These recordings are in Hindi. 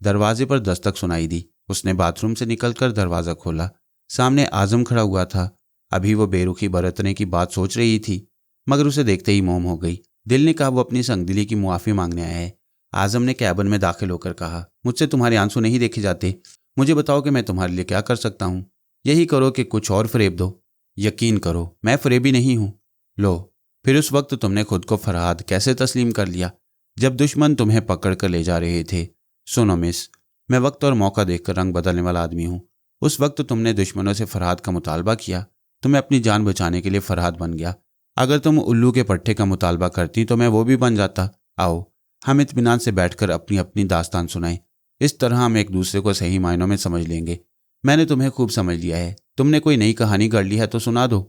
दरवाजे पर दस्तक सुनाई दी। उसने बाथरूम से निकलकर दरवाज़ा खोला। सामने आजम खड़ा हुआ था। अभी वो बेरुखी बरतने की बात सोच रही थी, मगर उसे देखते ही मौन हो गई। दिल ने कहा वो अपनी संगदिली की मुआफ़ी मांगने आया है। आजम ने कैबिन में दाखिल होकर कहा, मुझसे तुम्हारे आंसू नहीं देखे जाते। मुझे बताओ कि मैं तुम्हारे लिए क्या कर सकता हूँ। यही करो कि कुछ और फरेब दो। यकीन करो मैं फरेबी नहीं हूँ। लो, फिर उस वक्त तुमने खुद को फरहाद कैसे तस्लीम कर लिया जब दुश्मन तुम्हें पकड़ कर ले जा रहे थे। सुनो मिस, मैं वक्त और मौका देखकर रंग बदलने वाला आदमी हूँ। उस वक्त तुमने दुश्मनों से फरहाद का मुतालबा किया तो मैं अपनी जान बचाने के लिए फरहाद बन गया। अगर तुम उल्लू के पट्टे का मुतालबा करती तो मैं वो भी बन जाता। आओ हम इत्मीनान से बैठकर अपनी अपनी दास्तान सुनाएं। इस तरह हम एक दूसरे को सही मायनों में समझ लेंगे। मैंने तुम्हें खूब समझ लिया है। तुमने कोई नई कहानी गढ़ ली है तो सुना दो।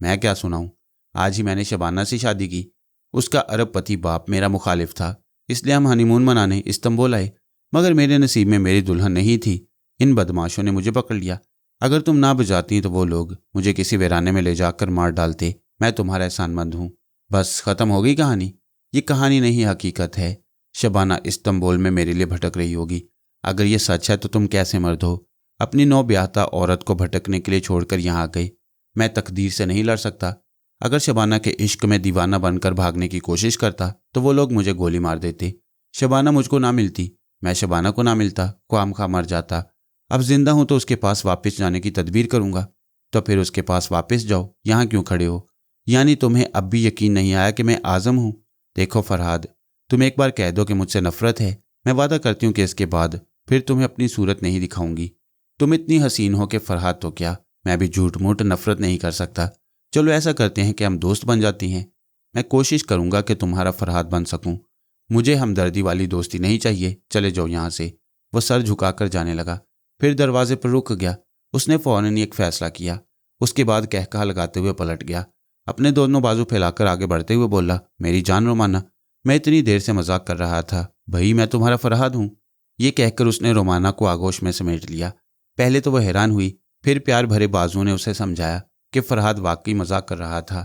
मैं क्या सुनाऊं? आज ही मैंने शबाना से शादी की। उसका अरबपति बाप मेरा मुखालिफ था, इसलिए हम हनीमून मनाने इस्तंबुल आए, मगर मेरे नसीब में मेरी दुल्हन नहीं थी। इन बदमाशों ने मुझे पकड़ लिया। अगर तुम ना बजाती तो वो लोग मुझे किसी वीराने में ले जाकर मार डालते। मैं तुम्हारा एहसानमंद हूँ। बस खत्म हो गई कहानी। ये कहानी नहीं हकीकत है। शबाना इस्तंबुल में मेरे लिए भटक रही होगी। अगर ये सच है तो तुम कैसे मर्द हो, अपनी नौब्याहता औरत को भटकने के लिए छोड़कर यहाँ आ गई। मैं तकदीर से नहीं लड़ सकता। अगर शबाना के इश्क में दीवाना बनकर भागने की कोशिश करता तो वो लोग मुझे गोली मार देते। शबाना मुझको ना मिलती, मैं शबाना को ना मिलता, ख्वामखा मर जाता। अब जिंदा हूं तो उसके पास वापस जाने की तदबीर करूंगा। तो फिर उसके पास वापस जाओ, यहाँ क्यों खड़े हो? यानी तुम्हें अब भी यकीन नहीं आया कि मैं आजम हूँ? देखो फरहाद, तुम एक बार कह दो कि मुझसे नफरत है, मैं वादा करती हूँ कि इसके बाद फिर तुम्हें अपनी सूरत नहीं दिखाऊंगी। तुम इतनी हसीन हो कि फरहाद तो क्या, मैं भी झूठ मूठ नफरत नहीं कर सकता। चलो ऐसा करते हैं कि हम दोस्त बन जाती हैं। मैं कोशिश करूंगा कि तुम्हारा फरहाद बन सकूं। मुझे हमदर्दी वाली दोस्ती नहीं चाहिए। चले जाओ यहाँ से। वो सर झुकाकर जाने लगा, फिर दरवाजे पर रुक गया। उसने फौरन एक फैसला किया। उसके बाद कहकहा लगाते हुए पलट गया। अपने दोनों बाजू फैलाकर आगे बढ़ते हुए बोला, मेरी जान रोमाना, मैं इतनी देर से मजाक कर रहा था। भाई मैं तुम्हारा फरहाद हूँ। ये कहकर उसने रोमाना को आगोश में समेट लिया। पहले तो वह हैरान हुई, फिर प्यार भरे बाजुओं ने उसे समझाया कि फरहाद वाकई मजाक कर रहा था।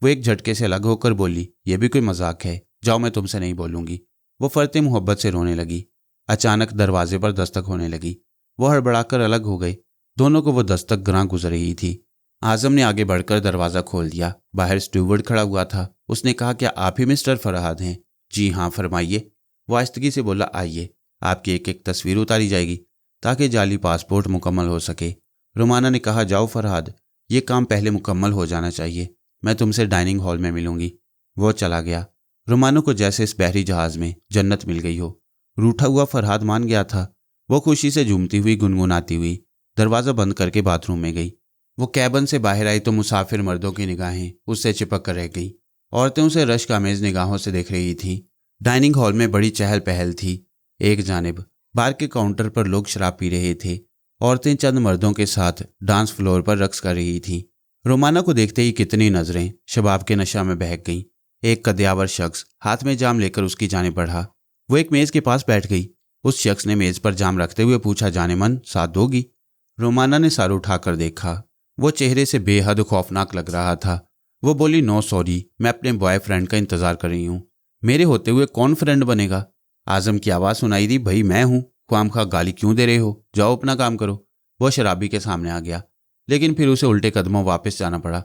वो एक झटके से अलग होकर बोली, यह भी कोई मजाक है? जाओ, मैं तुमसे नहीं बोलूंगी। वो फरते मोहब्बत से रोने लगी। अचानक दरवाजे पर दस्तक होने लगी। वो हड़बड़ाकर अलग हो गए। दोनों को वो दस्तक ग्रां गुजर रही थी। आजम ने आगे बढ़कर दरवाज़ा खोल दिया। बाहर स्टूवर्ड खड़ा हुआ था। उसने कहा, क्या आप ही मिस्टर फरहाद हैं? जी हाँ, फरमाइए। वो आहिस्तगी से बोला, आइए, आपकी एक एक तस्वीर उतारी जाएगी ताकि जाली पासपोर्ट मुकम्मल हो सके। रोमाना ने कहा, जाओ फरहाद, ये काम पहले मुकम्मल हो जाना चाहिए। मैं तुमसे डाइनिंग हॉल में मिलूंगी। वो चला गया। रोमाना को जैसे इस बहरी जहाज में जन्नत मिल गई हो। रूठा हुआ फरहाद मान गया था। वो खुशी से झूमती हुई गुनगुनाती हुई दरवाज़ा बंद करके बाथरूम में गई। वो कैबिन से बाहर आई तो मुसाफिर मर्दों की निगाहें उससे चिपक कर रह गई। औरतें उसे रश्क आमेज निगाहों से देख रही थीं। डाइनिंग हॉल में बड़ी चहल पहल थी। एक जानिब बार के काउंटर पर लोग शराब पी रहे थे। औरतें चंद मर्दों के साथ डांस फ्लोर पर रक्स कर रही थीं। रोमाना को देखते ही कितनी नजरें शबाब के नशा में बहक गईं। एक कद्यावर शख्स हाथ में जाम लेकर उसकी जाने बढ़ा। वो एक मेज के पास बैठ गई। उस शख्स ने मेज पर जाम रखते हुए पूछा, जाने मन, साथ दोगी? रोमाना ने सर उठाकर देखा। वो चेहरे से बेहद खौफनाक लग रहा था। वो बोली, नो सॉरी, मैं अपने बॉयफ्रेंड का इंतजार कर रही हूँ। मेरे होते हुए कौन फ्रेंड बनेगा? आजम की आवाज़ सुनाई दी, भाई मैं हूँ, ख्वामखा गाली क्यों दे रहे हो? जाओ अपना काम करो। वह शराबी के सामने आ गया, लेकिन फिर उसे उल्टे कदमों वापस जाना पड़ा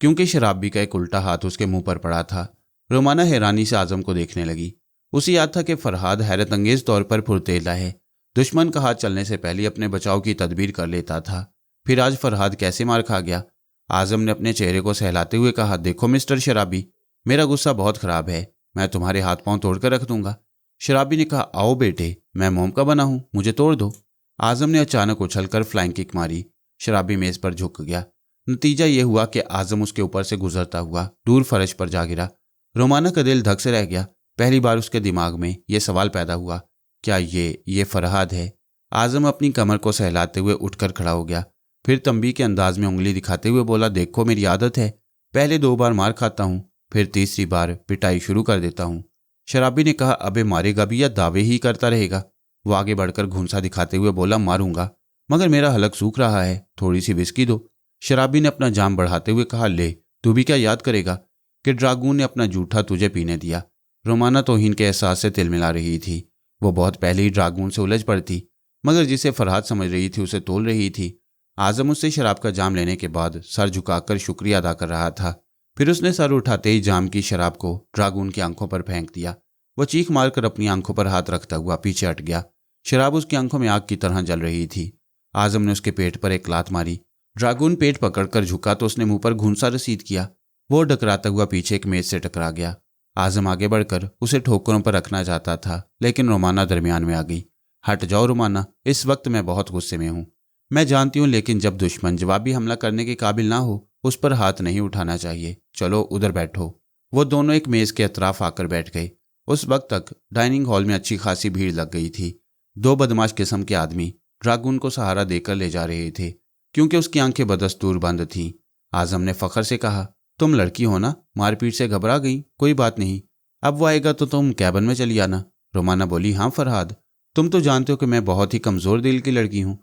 क्योंकि शराबी का एक उल्टा हाथ उसके मुंह पर पड़ा था। रोमाना हैरानी से आजम को देखने लगी। उसे याद था कि फरहाद हैरत अंगेज तौर पर फुर्तेला है। दुश्मन का हाथ चलने से पहले अपने बचाव की तदबीर कर लेता था। फिर आज फरहाद कैसे मार खा गया? आजम ने अपने चेहरे को सहलाते हुए कहा, देखो मिस्टर शराबी, मेरा गुस्सा बहुत खराब है, मैं तुम्हारे हाथ पांव तोड़कर रख दूंगा। शराबी ने कहा, आओ बेटे, मैं मोम का बना हूं, मुझे तोड़ दो। आजम ने अचानक उछलकर फ्लाइंग किक मारी। शराबी मेज पर झुक गया। नतीजा यह हुआ कि आजम उसके ऊपर से गुजरता हुआ दूर फर्श पर जा गिरा। रोमाना का दिल धक से रह गया। पहली बार उसके दिमाग में यह सवाल पैदा हुआ, क्या ये फरहाद है? आजम अपनी कमर को सहलाते हुए उठकर खड़ा हो गया। फिर तंबी के अंदाज में उंगली दिखाते हुए बोला, देखो मेरी आदत है, पहले 2 बार मार खाता हूँ, फिर तीसरी बार पिटाई शुरू कर देता हूँ। शराबी ने कहा, अबे मारेगा भी या दावे ही करता रहेगा? वो आगे बढ़कर घूंसा दिखाते हुए बोला, मारूंगा, मगर मेरा हलक सूख रहा है, थोड़ी सी विस्की दो। शराबी ने अपना जाम बढ़ाते हुए कहा, ले, तू भी क्या याद करेगा कि ड्रागून ने अपना जूठा तुझे पीने दिया? रोमाना तौहीन के एहसास से तिलमिला रही थी। वो बहुत पहले ही ड्रागून से उलझ पड़ती, मगर जिसे फरहाद समझ रही थी उसे तोल रही थी। आजम उससे शराब का जाम लेने के बाद सर झुकाकर शुक्रिया अदा कर रहा था। फिर उसने सर उठाते ही जाम की शराब को ड्रागून की आंखों पर फेंक दिया। वो चीख मारकर अपनी आंखों पर हाथ रखता हुआ पीछे हट गया। शराब उसकी आंखों में आग की तरह जल रही थी। आजम ने उसके पेट पर एक लात मारी। ड्रागून पेट पकड़कर झुका तो उसने मुंह पर घूंसा रसीद किया। वो डकराता हुआ पीछे एक मेज से टकरा गया। आजम आगे बढ़कर उसे ठोकरों पर रखना चाहता था, लेकिन रोमाना दरमियान में आ गई। हट जाओ रोमाना, इस वक्त मैं बहुत गुस्से में हूँ। मैं जानती हूँ, लेकिन जब दुश्मन जवाबी हमला करने के काबिल ना हो उस पर हाथ नहीं उठाना चाहिए। चलो उधर बैठो। वो दोनों एक मेज के अतराफ आकर बैठ गए। उस वक्त तक डाइनिंग हॉल में अच्छी खासी भीड़ लग गई थी। दो बदमाश किस्म के आदमी ड्रागून को सहारा देकर ले जा रहे थे, क्योंकि उसकी आंखें बदस्तूर बंद थीं। आजम ने फखर से कहा, तुम लड़की हो ना, मारपीट से घबरा गई, कोई बात नहीं, अब वो आएगा तो तुम कैबिन में चली आना। रोमाना बोली, हाँ फरहाद, तुम तो जानते हो कि मैं बहुत ही कमज़ोर दिल की लड़की हूँ,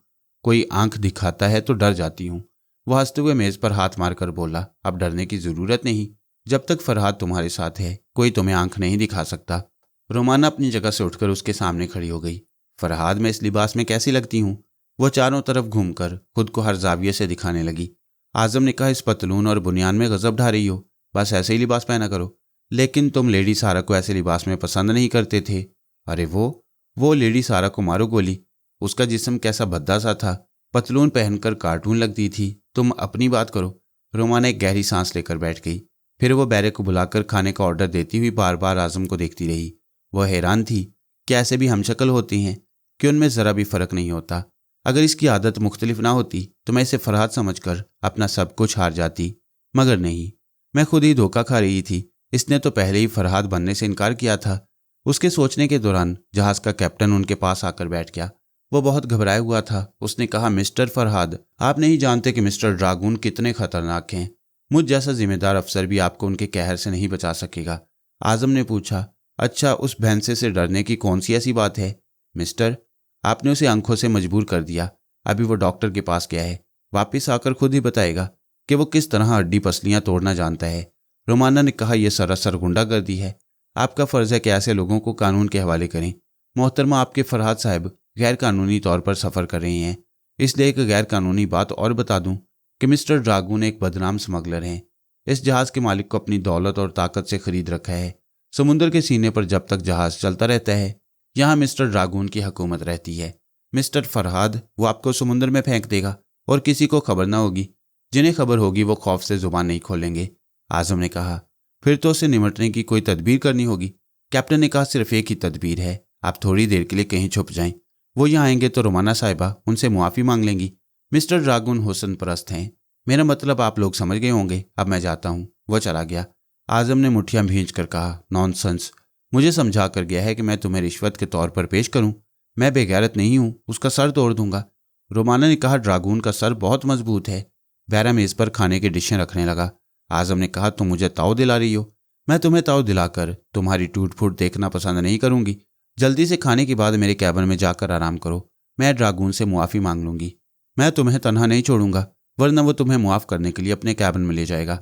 कोई आंख दिखाता है तो डर जाती हूँ। वह हंसते हुए मेज़ पर हाथ मारकर बोला, अब डरने की ज़रूरत नहीं, जब तक फरहाद तुम्हारे साथ है कोई तुम्हें आंख नहीं दिखा सकता। रोमाना अपनी जगह से उठकर उसके सामने खड़ी हो गई। फरहाद, मैं इस लिबास में कैसी लगती हूँ? वह चारों तरफ घूमकर खुद को हर जाविये से दिखाने लगी। आजम ने कहा, इस पतलून और बुनियान में गजब ढा रही हो, बस ऐसे ही लिबास पहना करो। लेकिन तुम लेडी सारा को ऐसे लिबास में पसंद नहीं करते थे। अरे वो लेडी सारा को मारो गोली, उसका जिस्म कैसा भद्दा सा था, पतलून पहनकर कार्टून लगती थी। तुम अपनी बात करो। रोमाना एक गहरी सांस लेकर बैठ गई। फिर वो बैरे को बुलाकर खाने का ऑर्डर देती हुई बार बार आजम को देखती रही। वह हैरान थी कि ऐसे भी हमशक्ल होती हैं कि उनमें ज़रा भी फ़र्क नहीं होता। अगर इसकी आदत मुख्तलिफ ना होती तो मैं इसे फरहाद समझकर अपना सब कुछ हार जाती, मगर नहीं, मैं खुद ही धोखा खा रही थी। इसने तो पहले ही फरहाद बनने से इनकार किया था। उसके सोचने के दौरान जहाज़ का कैप्टन उनके पास आकर बैठ गया। वो बहुत घबराया हुआ था। उसने कहा, मिस्टर फरहाद, आप नहीं जानते कि मिस्टर ड्रागून कितने खतरनाक हैं। मुझ जैसा जिम्मेदार अफसर भी आपको उनके कहर से नहीं बचा सकेगा। आजम ने पूछा, अच्छा, उस भैंसे से डरने की कौन सी ऐसी बात है? मिस्टर, आपने उसे आंखों से मजबूर कर दिया। अभी वो डॉक्टर के पास गया है, वापस आकर खुद ही बताएगा कि वो किस तरह हड्डी पसलियां तोड़ना जानता है। रोमाना ने कहा, यह सरासर गुंडागर्दी है। आपका फ़र्ज़ है कि ऐसे लोगों को कानून के हवाले करें। मोहतरमा, आपके फरहाद साहब गैर कानूनी तौर पर सफ़र कर रहे हैं। इसलिए एक गैर कानूनी बात और बता दूं कि मिस्टर ड्रागून एक बदनाम स्मगलर हैं। इस जहाज़ के मालिक को अपनी दौलत और ताकत से खरीद रखा है। समुंदर के सीने पर जब तक जहाज़ चलता रहता है, यहाँ मिस्टर ड्रागून की हुकूमत रहती है। मिस्टर फरहाद, वो आपको समुंदर में फेंक देगा और किसी को खबर ना होगी। जिन्हें खबर होगी वो खौफ से जुबान नहीं खोलेंगे। आजम ने कहा, फिर तो उसे निमटने की कोई तदबीर करनी होगी। कैप्टन ने कहा, सिर्फ एक ही तदबीर है, आप थोड़ी देर के लिए कहीं छुप जाएं। वो यहाँ आएंगे तो रोमाना साहिबा उनसे मुआफ़ी मांग लेंगी। मिस्टर ड्रागून हुस्न परस्त हैं, मेरा मतलब आप लोग समझ गए होंगे। अब मैं जाता हूँ। वह चला गया। आजम ने मुठ्ठियाँ भींच कर कहा, नॉनसेंस, मुझे समझा कर गया है कि मैं तुम्हें रिश्वत के तौर पर पेश करूँ। मैं बेगैरत नहीं हूँ, उसका सर तोड़ दूंगा। रोमाना ने कहा, ड्रागून का सर बहुत मजबूत है। बैरा मेज़ पर खाने की डिशें रखने लगा। आजम ने कहा, तुम मुझे ताव दिला रही हो। मैं तुम्हें ताव दिलाकर तुम्हारी टूट फूट देखना पसंद नहीं करूंगी। जल्दी से खाने के बाद मेरे कैबिन में जाकर आराम करो। मैं ड्रागून से मुआफ़ी मांग लूंगी। मैं तुम्हें तन्हा नहीं छोड़ूंगा, वरना वो तुम्हें मुआफ़ करने के लिए अपने कैबिन में ले जाएगा।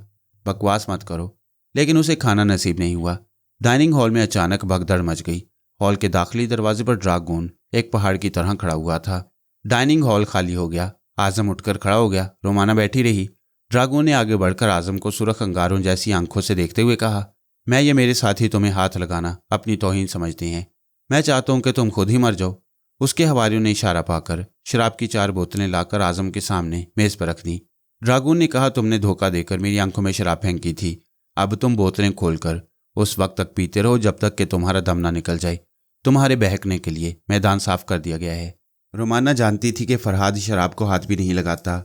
बकवास मत करो। लेकिन उसे खाना नसीब नहीं हुआ। डाइनिंग हॉल में अचानक भगदड़ मच गई। हॉल के दाखिली दरवाजे पर ड्रागून एक पहाड़ की तरह खड़ा हुआ था। डाइनिंग हॉल खाली हो गया। आजम उठकर खड़ा हो गया। रोमाना बैठी रही। ड्रागून ने आगे बढ़कर आजम को सुरख अंगारों जैसी आंखों से देखते हुए कहा, मैं ये मेरे साथी तुम्हें हाथ लगाना अपनी तौहीन समझते हैं। मैं चाहता हूं कि तुम खुद ही मर जाओ। उसके हवारियों ने इशारा पाकर शराब की 4 बोतलें लाकर आजम के सामने मेज़ पर रख दी। ड्रागून ने कहा, तुमने धोखा देकर मेरी आंखों में शराब फेंकी थी। अब तुम बोतलें खोलकर उस वक्त तक पीते रहो जब तक कि तुम्हारा दम ना निकल जाए। तुम्हारे बहकने के लिए मैदान साफ कर दिया गया है। रोमाना जानती थी कि फरहाद शराब को हाथ भी नहीं लगाता,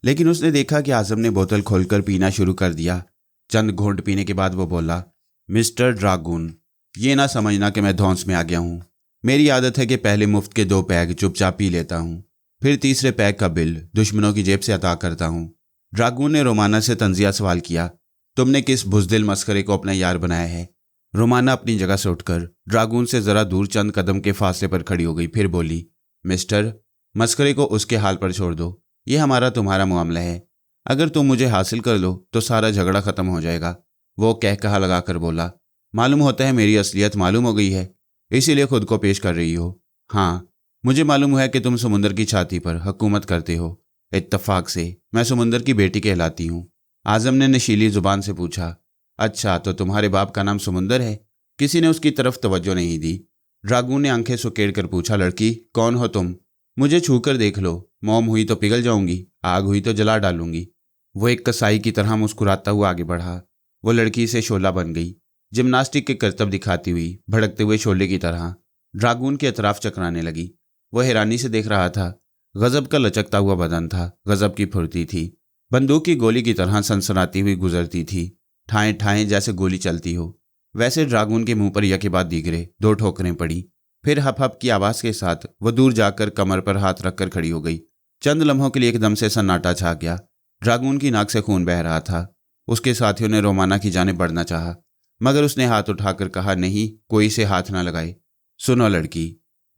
लेकिन उसने देखा कि आजम ने बोतल खोलकर पीना शुरू कर दिया। चंद घूंट पीने के बाद वो बोला, मिस्टर ड्रागून, ये ना समझना कि मैं धौंस में आ गया हूँ। मेरी आदत है कि पहले मुफ्त के 2 पैग चुपचाप पी लेता हूँ, फिर तीसरे पैग का बिल दुश्मनों की जेब से अदा करता हूँ। ड्रागून ने रोमाना से तंजिया सवाल किया, तुमने किस बुज़दिल मस्करे को अपना यार बनाया है? रोमाना अपनी जगह से उठकर ड्रागून से ज़रा दूर चंद कदम के फासले पर खड़ी हो गई। फिर बोली, मिस्टर, मस्करे को उसके हाल पर छोड़ दो। ये हमारा तुम्हारा मामला है। अगर तुम मुझे हासिल कर लो तो सारा झगड़ा ख़त्म हो जाएगा। वो कह कहा लगाकर बोला, मालूम होता है मेरी असलियत मालूम हो गई है। इसीलिए खुद को पेश कर रही हो। हाँ, मुझे मालूम है कि तुम समुंदर की छाती पर हुकूमत करते हो। इत्तफाक से मैं समुंदर की बेटी कहलाती हूँ। आजम ने नशीली जुबान से पूछा। अच्छा, तो तुम्हारे बाप का नाम समुंदर है? किसी ने उसकी तरफ तवज्जो नहीं दी। ड्रागून ने आंखें सुकेड़ कर पूछा, लड़की कौन हो तुम? मुझे छूकर देख लो, मोम हुई तो पिघल जाऊंगी, आग हुई तो जला डालूंगी। वो एक कसाई की तरह मुस्कुराता हुआ आगे बढ़ा। वो लड़की से शोला बन गई, जिम्नास्टिक के करतब दिखाती हुई भड़कते हुए शोले की तरह ड्रागून के अतराफ चकराने लगी। वो हैरानी से देख रहा था। गजब का लचकता हुआ बदन था, गजब की फुर्ती थी। बंदूक की गोली की तरह सनसनाती हुई गुजरती थी, ठाएं ठाएं जैसे गोली चलती हो। वैसे ड्रागून के मुंह पर यके बाद दीगरे 2 ठोकरें पड़ी। फिर हप हप की आवाज के साथ वो दूर जाकर कमर पर हाथ रखकर खड़ी हो गई। चंद लम्हों के लिए एकदम से सन्नाटा छा गया। ड्रागून की नाक से खून बह रहा था। उसके साथियों ने रोमाना की जानिब बढ़ना चाहा, मगर उसने हाथ उठाकर कहा, नहीं, कोई से हाथ ना लगाए। सुनो लड़की,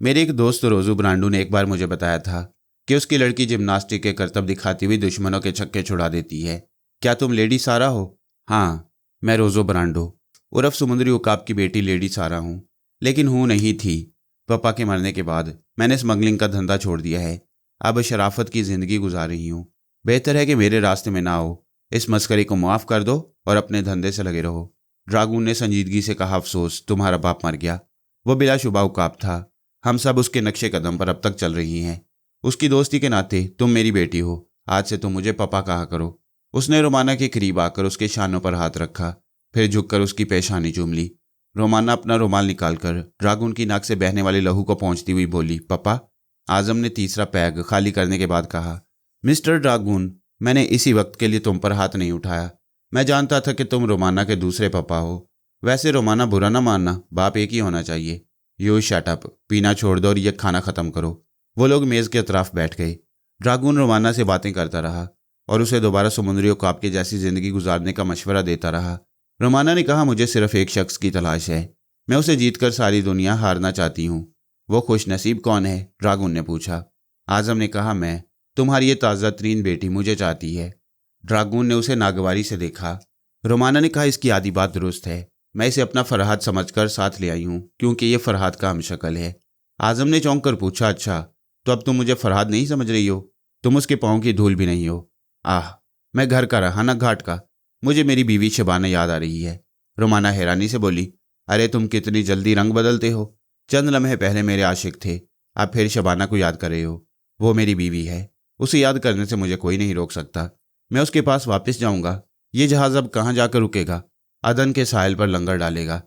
मेरे एक दोस्त रोजू ब्रांडू ने एक बार मुझे बताया था कि उसकी लड़की जिम्नास्टिक के करतब दिखाती हुई दुश्मनों के छक्के छुड़ा देती है। क्या तुम लेडी सारा हो? हाँ, मैं रोजो ब्रांडो उर्फ समुद्री उकाब की बेटी लेडी सारा हूँ। लेकिन हूँ नहीं थी। पापा के मरने के बाद मैंने स्मगलिंग का धंधा छोड़ दिया है। अब शराफत की जिंदगी गुजार रही हूँ। बेहतर है कि मेरे रास्ते में ना हो। इस मस्करी को माफ़ कर दो और अपने धंधे से लगे रहो। ड्रागून ने संजीदगी से कहा, अफसोस, तुम्हारा बाप मर गया। वो बिलाशुबा उकाब था। हम सब उसके नक्शे कदम पर अब तक चल रही हैं। उसकी दोस्ती के नाते तुम मेरी बेटी हो। आज से तुम मुझे पापा कहा करो। उसने रोमाना के करीब आकर उसके शानों पर हाथ रखा, फिर झुककर उसकी पेशानी चूम ली। रोमाना अपना रुमाल निकालकर ड्रागून की नाक से बहने वाले लहू को पहुंचती हुई बोली, पापा। आजम ने तीसरा पैग खाली करने के बाद कहा, मिस्टर ड्रागून, मैंने इसी वक्त के लिए तुम पर हाथ नहीं उठाया। मैं जानता था कि तुम रोमाना के दूसरे पापा हो। वैसे रोमाना, बुरा ना मानना, बाप एक ही होना चाहिए। यू शट अप, पीना छोड़ दो और ये खाना खत्म करो। वो लोग मेज़ के अतराफ बैठ गए। ड्रागून रोमाना से बातें करता रहा और उसे दोबारा समुद्री उकाब की जैसी जिंदगी गुजारने का मशवरा देता रहा। रोमाना ने कहा, मुझे सिर्फ एक शख्स की तलाश है। मैं उसे जीतकर सारी दुनिया हारना चाहती हूँ। वो खुश नसीब कौन है? ड्रागून ने पूछा। आजम ने कहा, मैं। तुम्हारी ये ताज़ा तरीन बेटी मुझे चाहती है। ड्रागून ने उसे नागवारी से देखा। रोमाना ने कहा, इसकी आधी बात दुरुस्त है। मैं इसे अपना फरहाद समझकर साथ ले आई हूँ, क्योंकि ये फरहाद का हमशक्ल है। आजम ने चौंक कर पूछा, अच्छा, तो अब तुम मुझे फरहाद नहीं समझ रही हो? तुम उसके पाँव की धूल भी नहीं हो। आह, मैं घर का रहा ना घाट का। मुझे मेरी बीवी शबाना याद आ रही है। रोमाना हैरानी से बोली, अरे तुम कितनी जल्दी रंग बदलते हो। चंद लम्हे पहले मेरे आशिक थे, आप फिर शबाना को याद कर रहे हो। वो मेरी बीवी है। उसे याद करने से मुझे कोई नहीं रोक सकता। मैं उसके पास वापस जाऊंगा। ये जहाज अब कहाँ जाकर रुकेगा? अदन के साहिल पर लंगर डालेगा।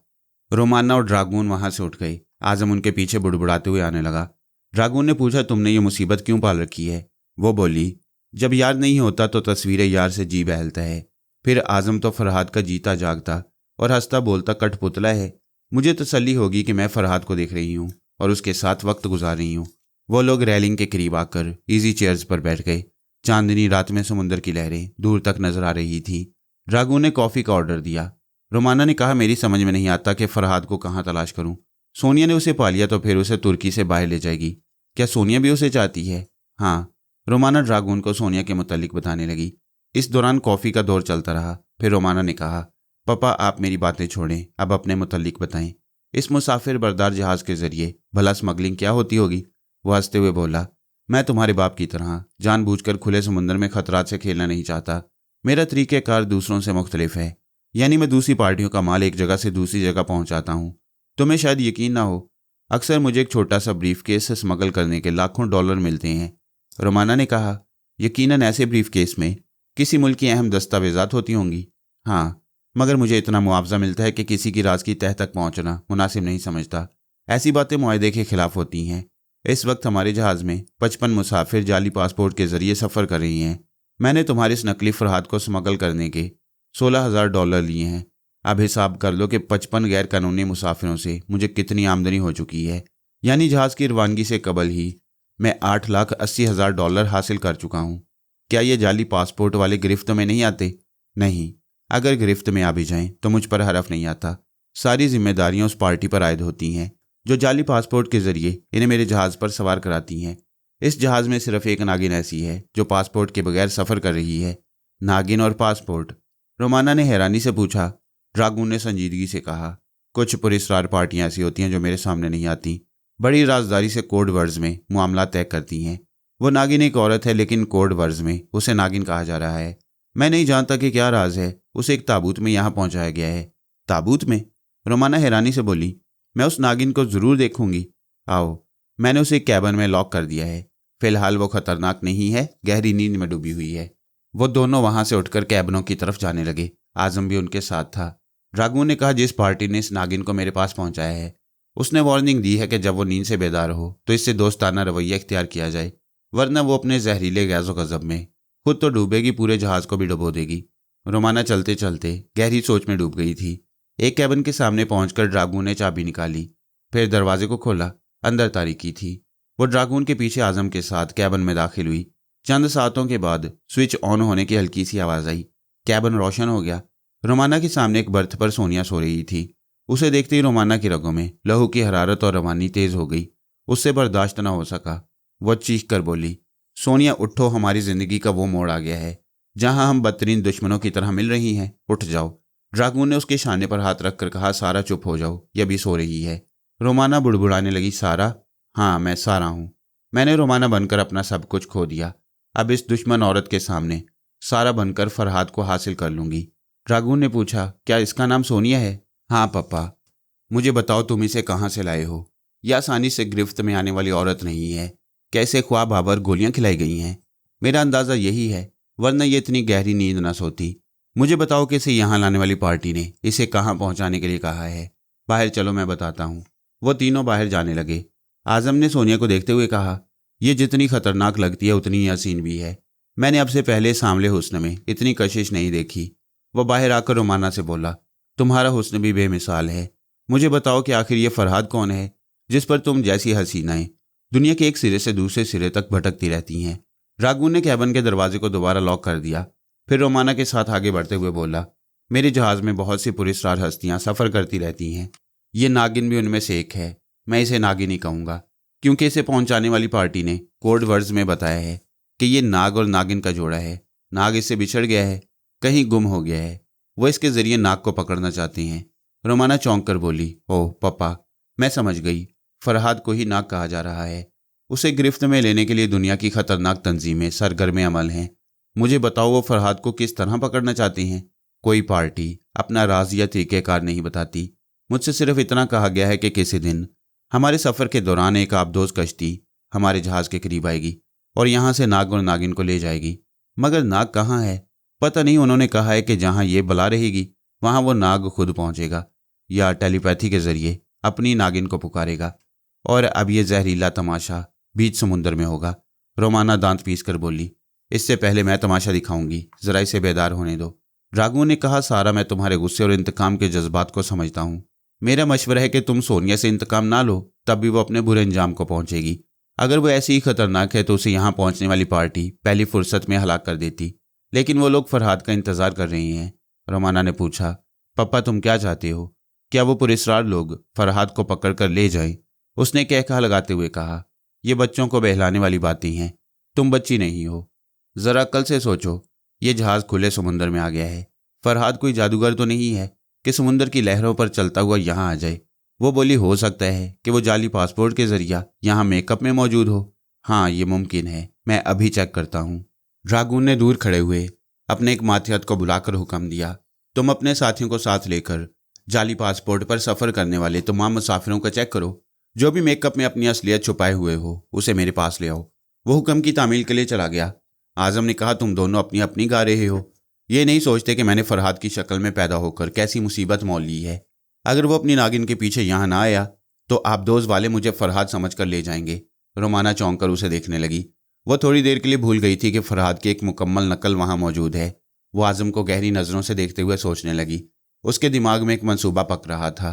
रोमाना और ड्रागून वहां से उठ गए। आजम उनके पीछे बुड़बुड़ाते हुए आने लगा। ड्रागून ने पूछा, तुमने ये मुसीबत क्यों पाल रखी है? वो बोली, जब यार नहीं होता तो तस्वीरें यार से जी बहलता है। फिर आजम तो फरहाद का जीता जागता और हंसता बोलता कठपुतला है। मुझे तसल्ली होगी कि मैं फरहाद को देख रही हूँ और उसके साथ वक्त गुजार रही हूँ। वो लोग रेलिंग के करीब आकर इजी चेयर्स पर बैठ गए। चांदनी रात में समुद्र की लहरें दूर तक नजर आ रही थी। ड्रागून ने कॉफ़ी का ऑर्डर दिया। रोमाना ने कहा, मेरी समझ में नहीं आता कि फरहाद को कहाँ तलाश करूँ। सोनिया ने उसे पा लिया तो फिर उसे तुर्की से बाहर ले जाएगी। क्या सोनिया भी उसे चाहती है? हाँ। रोमाना ड्रागून को सोनिया के मुतालिक बताने लगी। इस दौरान कॉफ़ी का दौर चलता रहा। फिर रोमाना ने कहा, पापा, आप मेरी बातें छोड़ें, अब अपने मुतालिक बताएं। इस मुसाफिर बरदार जहाज़ के जरिए भला स्मगलिंग क्या होती होगी? वो हंसते हुए बोला, मैं तुम्हारे बाप की तरह जानबूझकर खुले समुद्र में खतरात से खेलना नहीं चाहता। मेरा तरीक़ेकार दूसरों से मुख्तलिफ है। यानी मैं दूसरी पार्टियों का माल एक जगह से दूसरी जगह पहुंचाता हूँ। तुम्हें शायद यकीन ना हो, अक्सर मुझे एक छोटा सा ब्रीफ केस से स्मगल करने के लाखों डॉलर मिलते हैं। रोमाना ने कहा, यकीनन ऐसे ब्रीफ केस में किसी मुल्क की अहम दस्तावेजात होती होंगी। हाँ, मगर मुझे इतना मुआवजा मिलता है कि किसी की राज की तह तक पहुंचना मुनासिब नहीं समझता। ऐसी बातें मुआहदे के खिलाफ होती हैं। इस वक्त हमारे जहाज़ में 55 मुसाफिर जाली पासपोर्ट के जरिए सफ़र कर रही हैं। मैंने तुम्हारे इस नकली फरहाद को स्मगल करने के $16,000 लिए हैं। अब हिसाब कर लो कि 55 गैर कानूनी मुसाफिरों से मुझे कितनी आमदनी हो चुकी है। यानी जहाज़ की रवानगी से कबल ही मैं $8,80,000 हासिल कर चुका हूँ। क्या ये जाली पासपोर्ट वाले गिरफ्त में नहीं आते? नहीं, अगर गिरफ्त में आ भी जाएं तो मुझ पर हरफ नहीं आता। सारी जिम्मेदारियां उस पार्टी पर आयद होती हैं जो जाली पासपोर्ट के जरिए इन्हें मेरे जहाज़ पर सवार कराती हैं। इस जहाज़ में सिर्फ एक नागिन ऐसी है जो पासपोर्ट के बगैर सफ़र कर रही है। नागिन और पासपोर्ट? रोमाना ने हैरानी से पूछा। ड्रागून ने संजीदगी से कहा, कुछ पुरस्कार पार्टियां ऐसी होती हैं जो मेरे सामने नहीं आती, बड़ी राजदारी से कोड वर्ड्स में मामला तय करती हैं। वो नागिन एक औरत है, लेकिन कोड वर्ड्स में उसे नागिन कहा जा रहा है। मैं नहीं जानता कि क्या राज है। उसे एक ताबूत में यहाँ पहुंचाया गया है। ताबूत में? रोमाना हैरानी से बोली। मैं उस नागिन को जरूर देखूंगी। आओ। मैंने उसे एक कैबिन में लॉक कर दिया है। फिलहाल वो खतरनाक नहीं है, गहरी नींद में डूबी हुई है। वो दोनों वहां से उठकर कैबिनों की तरफ जाने लगे। आजम भी उनके साथ था। ड्रागू ने कहा, जिस पार्टी ने इस नागिन को मेरे पास पहुंचाया है उसने वार्निंग दी है कि जब वो नींद से बेदार हो तो इससे दोस्ताना रवैया इख्तियार किया जाए, वरना वो अपने जहरीले गैज़ो गज़ब में खुद तो डूबेगी, पूरे जहाज को भी डुबो देगी। रोमाना चलते चलते गहरी सोच में डूब गई थी। एक कैबिन के सामने पहुंचकर ड्रागून ने चाबी निकाली, फिर दरवाजे को खोला। अंदर तारीकी थी। वो ड्रागून के पीछे आजम के साथ कैबिन में दाखिल हुई। चंद सातों के बाद स्विच ऑन होने की हल्की सी आवाज आई। कैबिन रोशन हो गया। रोमाना के सामने एक बर्थ पर सोनिया सो रही थी। उसे देखते ही रोमाना की रगों में लहू की हरारत और रवानी तेज हो गई। उससे बर्दाश्त न हो सका। वह चीख कर बोली, सोनिया उठो, हमारी जिंदगी का वो मोड़ आ गया है जहां हम बदतरीन दुश्मनों की तरह मिल रही हैं। उठ जाओ। ड्रागून ने उसके शाने पर हाथ रखकर कहा, सारा चुप हो जाओ, यह भी सो रही है। रोमाना बुड़बुड़ाने लगी, सारा? हाँ, मैं सारा हूं। मैंने रोमाना बनकर अपना सब कुछ खो दिया। अब इस दुश्मन औरत के सामने सारा बनकर फरहाद को हासिल कर लूंगी। ड्रागून ने पूछा, क्या इसका नाम सोनिया है? हाँ पप्पा। मुझे बताओ, तुम इसे कहाँ से लाए हो? यह आसानी से गिरफ्त में आने वाली औरत नहीं है। कैसे ख्वाब आवर गोलियां खिलाई गई हैं? मेरा अंदाज़ा यही है, वरना ये इतनी गहरी नींद न सोती। मुझे बताओ कि इसे यहाँ लाने वाली पार्टी ने इसे कहाँ पहुँचाने के लिए कहा है। बाहर चलो, मैं बताता हूँ। वो तीनों बाहर जाने लगे। आजम ने सोनिया को देखते हुए कहा, यह जितनी खतरनाक लगती है उतनी ही हसीन भी है। मैंने अब से पहले सांवले हुस्न में इतनी कशिश नहीं देखी। वह बाहर आकर रोमाना से बोला, तुम्हारा हुस्न भी बेमिसाल है। मुझे बताओ कि आखिर ये फरहाद कौन है जिस पर तुम जैसी हसीनाएं दुनिया के एक सिरे से दूसरे सिरे तक भटकती रहती हैं। ड्रागून ने कैबिन के दरवाजे को दोबारा लॉक कर दिया। फिर रोमाना के साथ आगे बढ़ते हुए बोला, मेरे जहाज में बहुत सी पुरस्कार हस्तियां सफ़र करती रहती हैं। ये नागिन भी उनमें से एक है। मैं इसे नागिन ही कहूँगा, क्योंकि इसे पहुंचाने वाली पार्टी ने कोड वर्ड्स में बताया है कि ये नाग और नागिन का जोड़ा है। नाग इससे बिछड़ गया है, कहीं गुम हो गया है। वो इसके जरिए नाग को पकड़ना चाहती हैं। रोमाना चौंक कर बोली, ओह पप्पा, मैं समझ गई। फरहाद को ही नाग कहा जा रहा है। उसे गिरफ्त में लेने के लिए दुनिया की खतरनाक तंजीमें सरगर्म अमल हैं। मुझे बताओ, वो फरहाद को किस तरह पकड़ना चाहती हैं? कोई पार्टी अपना राज या तरीक़ेकार नहीं बताती। मुझसे सिर्फ इतना कहा गया है कि किसी दिन हमारे सफ़र के दौरान एक आबदोज कश्ती हमारे जहाज़ के करीब आएगी और यहाँ से नाग और नागिन को ले जाएगी। मगर नाग कहाँ है? पता नहीं। उन्होंने कहा है कि जहाँ ये बला रहेगी वहाँ वो नाग खुद पहुँचेगा या टेलीपैथी के जरिए अपनी नागिन को पुकारेगा, और अब ये जहरीला तमाशा बीच समुंदर में होगा। रोमाना दांत पीस कर बोली, इससे पहले मैं तमाशा दिखाऊंगी, जरा इसे बेदार होने दो। ड्रागू ने कहा, सारा, मैं तुम्हारे गुस्से और इंतकाम के जज्बात को समझता हूँ। मेरा मशवरा है कि तुम सोनिया से इंतकाम ना लो, तब भी वो अपने बुरे अंजाम को पहुंचेगी। अगर वो ऐसी ही खतरनाक है तो उसे यहाँ पहुंचने वाली पार्टी पहली फुर्सत में हलाक कर देती। लेकिन वो लोग फरहाद का इंतजार कर रही हैं। रोमाना ने पूछा, पप्पा तुम क्या चाहते हो? क्या वो पुरस्कार लोग फरहाद को पकड़ कर ले जाएं? उसने कहकहा लगाते हुए कहा, ये बच्चों को बहलाने वाली बातें हैं। तुम बच्ची नहीं हो। जरा कल से सोचो। ये जहाज खुले समुंदर में आ गया है। फरहाद कोई जादूगर तो नहीं है कि समुंदर की लहरों पर चलता हुआ यहाँ आ जाए। वो बोली, हो सकता है कि वो जाली पासपोर्ट के जरिया यहाँ मेकअप में मौजूद हो। हाँ, ये मुमकिन है। मैं अभी चेक करता हूँ। ड्रागून ने दूर खड़े हुए अपने एक माथियत को बुलाकर हुक्म दिया, तुम अपने साथियों को साथ लेकर जाली पासपोर्ट पर सफ़र करने वाले तमाम मुसाफिरों का चेक करो। जो भी मेकअप में अपनी असलियत छुपाए हुए हो उसे मेरे पास ले आओ। वो हुक्म की तामील के लिए चला गया। आजम ने कहा, तुम दोनों अपनी अपनी गा रहे हो। ये नहीं सोचते कि मैंने फरहाद की शक्ल में पैदा होकर कैसी मुसीबत मोल ली है। अगर वो अपनी नागिन के पीछे यहाँ ना आया तो आबदोज वाले मुझे फरहाद समझ कर ले जाएंगे। रोमाना चौंक कर उसे देखने लगी। वह थोड़ी देर के लिए भूल गई थी कि फरहाद की एक मुकम्मल नकल वहाँ मौजूद है। वो आजम को गहरी नज़रों से देखते हुए सोचने लगी। उसके दिमाग में एक मंसूबा पक रहा था।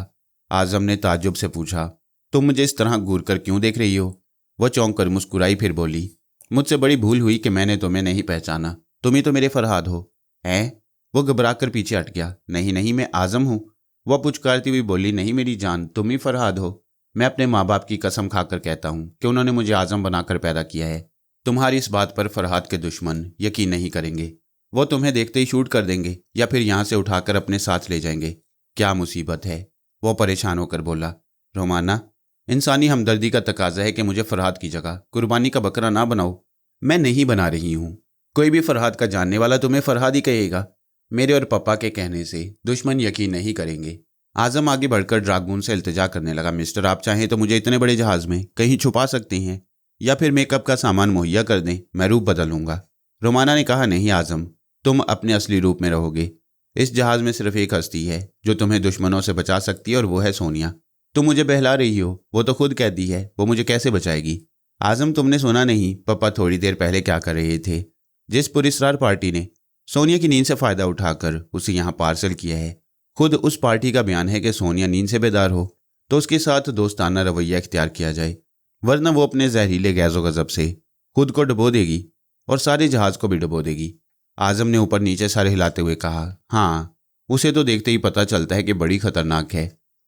आजम ने ताज्जुब से पूछा, तुम मुझे इस तरह घूर कर क्यों देख रही हो? वह चौंक कर मुस्कुराई, फिर बोली, मुझसे बड़ी भूल हुई कि मैंने तुम्हें नहीं पहचाना। तुम ही तो मेरे फरहाद हो। हैं? वो घबरा कर पीछे हट गया। नहीं नहीं, मैं आजम हूँ। वह पुचकारती हुई बोली, नहीं मेरी जान, तुम ही फरहाद हो। मैं अपने माँ बाप की कसम खाकर कहता हूँ कि उन्होंने मुझे आजम बनाकर पैदा किया है। तुम्हारी इस बात पर फरहाद के दुश्मन यकीन नहीं करेंगे। वो तुम्हें देखते ही शूट कर देंगे या फिर यहाँ से उठाकर अपने साथ ले जाएंगे। क्या मुसीबत है। वो परेशान होकर बोला, रोमाना, इंसानी हमदर्दी का तकाजा है कि मुझे फरहाद की जगह कुर्बानी का बकरा ना बनाओ। मैं नहीं बना रही हूँ। कोई भी फरहाद का जानने वाला तुम्हें फरहाद ही कहेगा। मेरे और पापा के कहने से दुश्मन यकीन नहीं करेंगे। आजम आगे बढ़कर ड्रैगून से इल्तिजा करने लगा, मिस्टर, आप चाहें तो मुझे इतने बड़े जहाज में कहीं छुपा सकते हैं या फिर मेकअप का सामान मुहैया कर दें, मैं रूप बदल लूंगा। रोमाना ने कहा, नहीं आजम, तुम अपने असली रूप में रहोगे। इस जहाज में सिर्फ एक हस्ती है जो तुम्हें दुश्मनों से बचा सकती है और वो है सोनिया। तुम मुझे बहला रही हो, वो तो खुद कहती है वो मुझे कैसे बचाएगी। आजम, तुमने सुना नहीं पापा थोड़ी देर पहले क्या कर रहे थे? जिस पुरस्कार पार्टी ने सोनिया की नींद से फायदा उठाकर उसे यहाँ पार्सल किया है, खुद उस पार्टी का बयान है कि सोनिया नींद से बेदार हो तो उसके साथ दोस्ताना रवैया इख्तियार किया जाए, वरना वो अपने जहरीले गैज़ो गजब से खुद को डुबो देगी और सारे जहाज को भी डुबो देगी। आजम ने ऊपर नीचे सर हिलाते हुए कहा, हाँ, उसे तो देखते ही पता चलता है कि बड़ी खतरनाक है।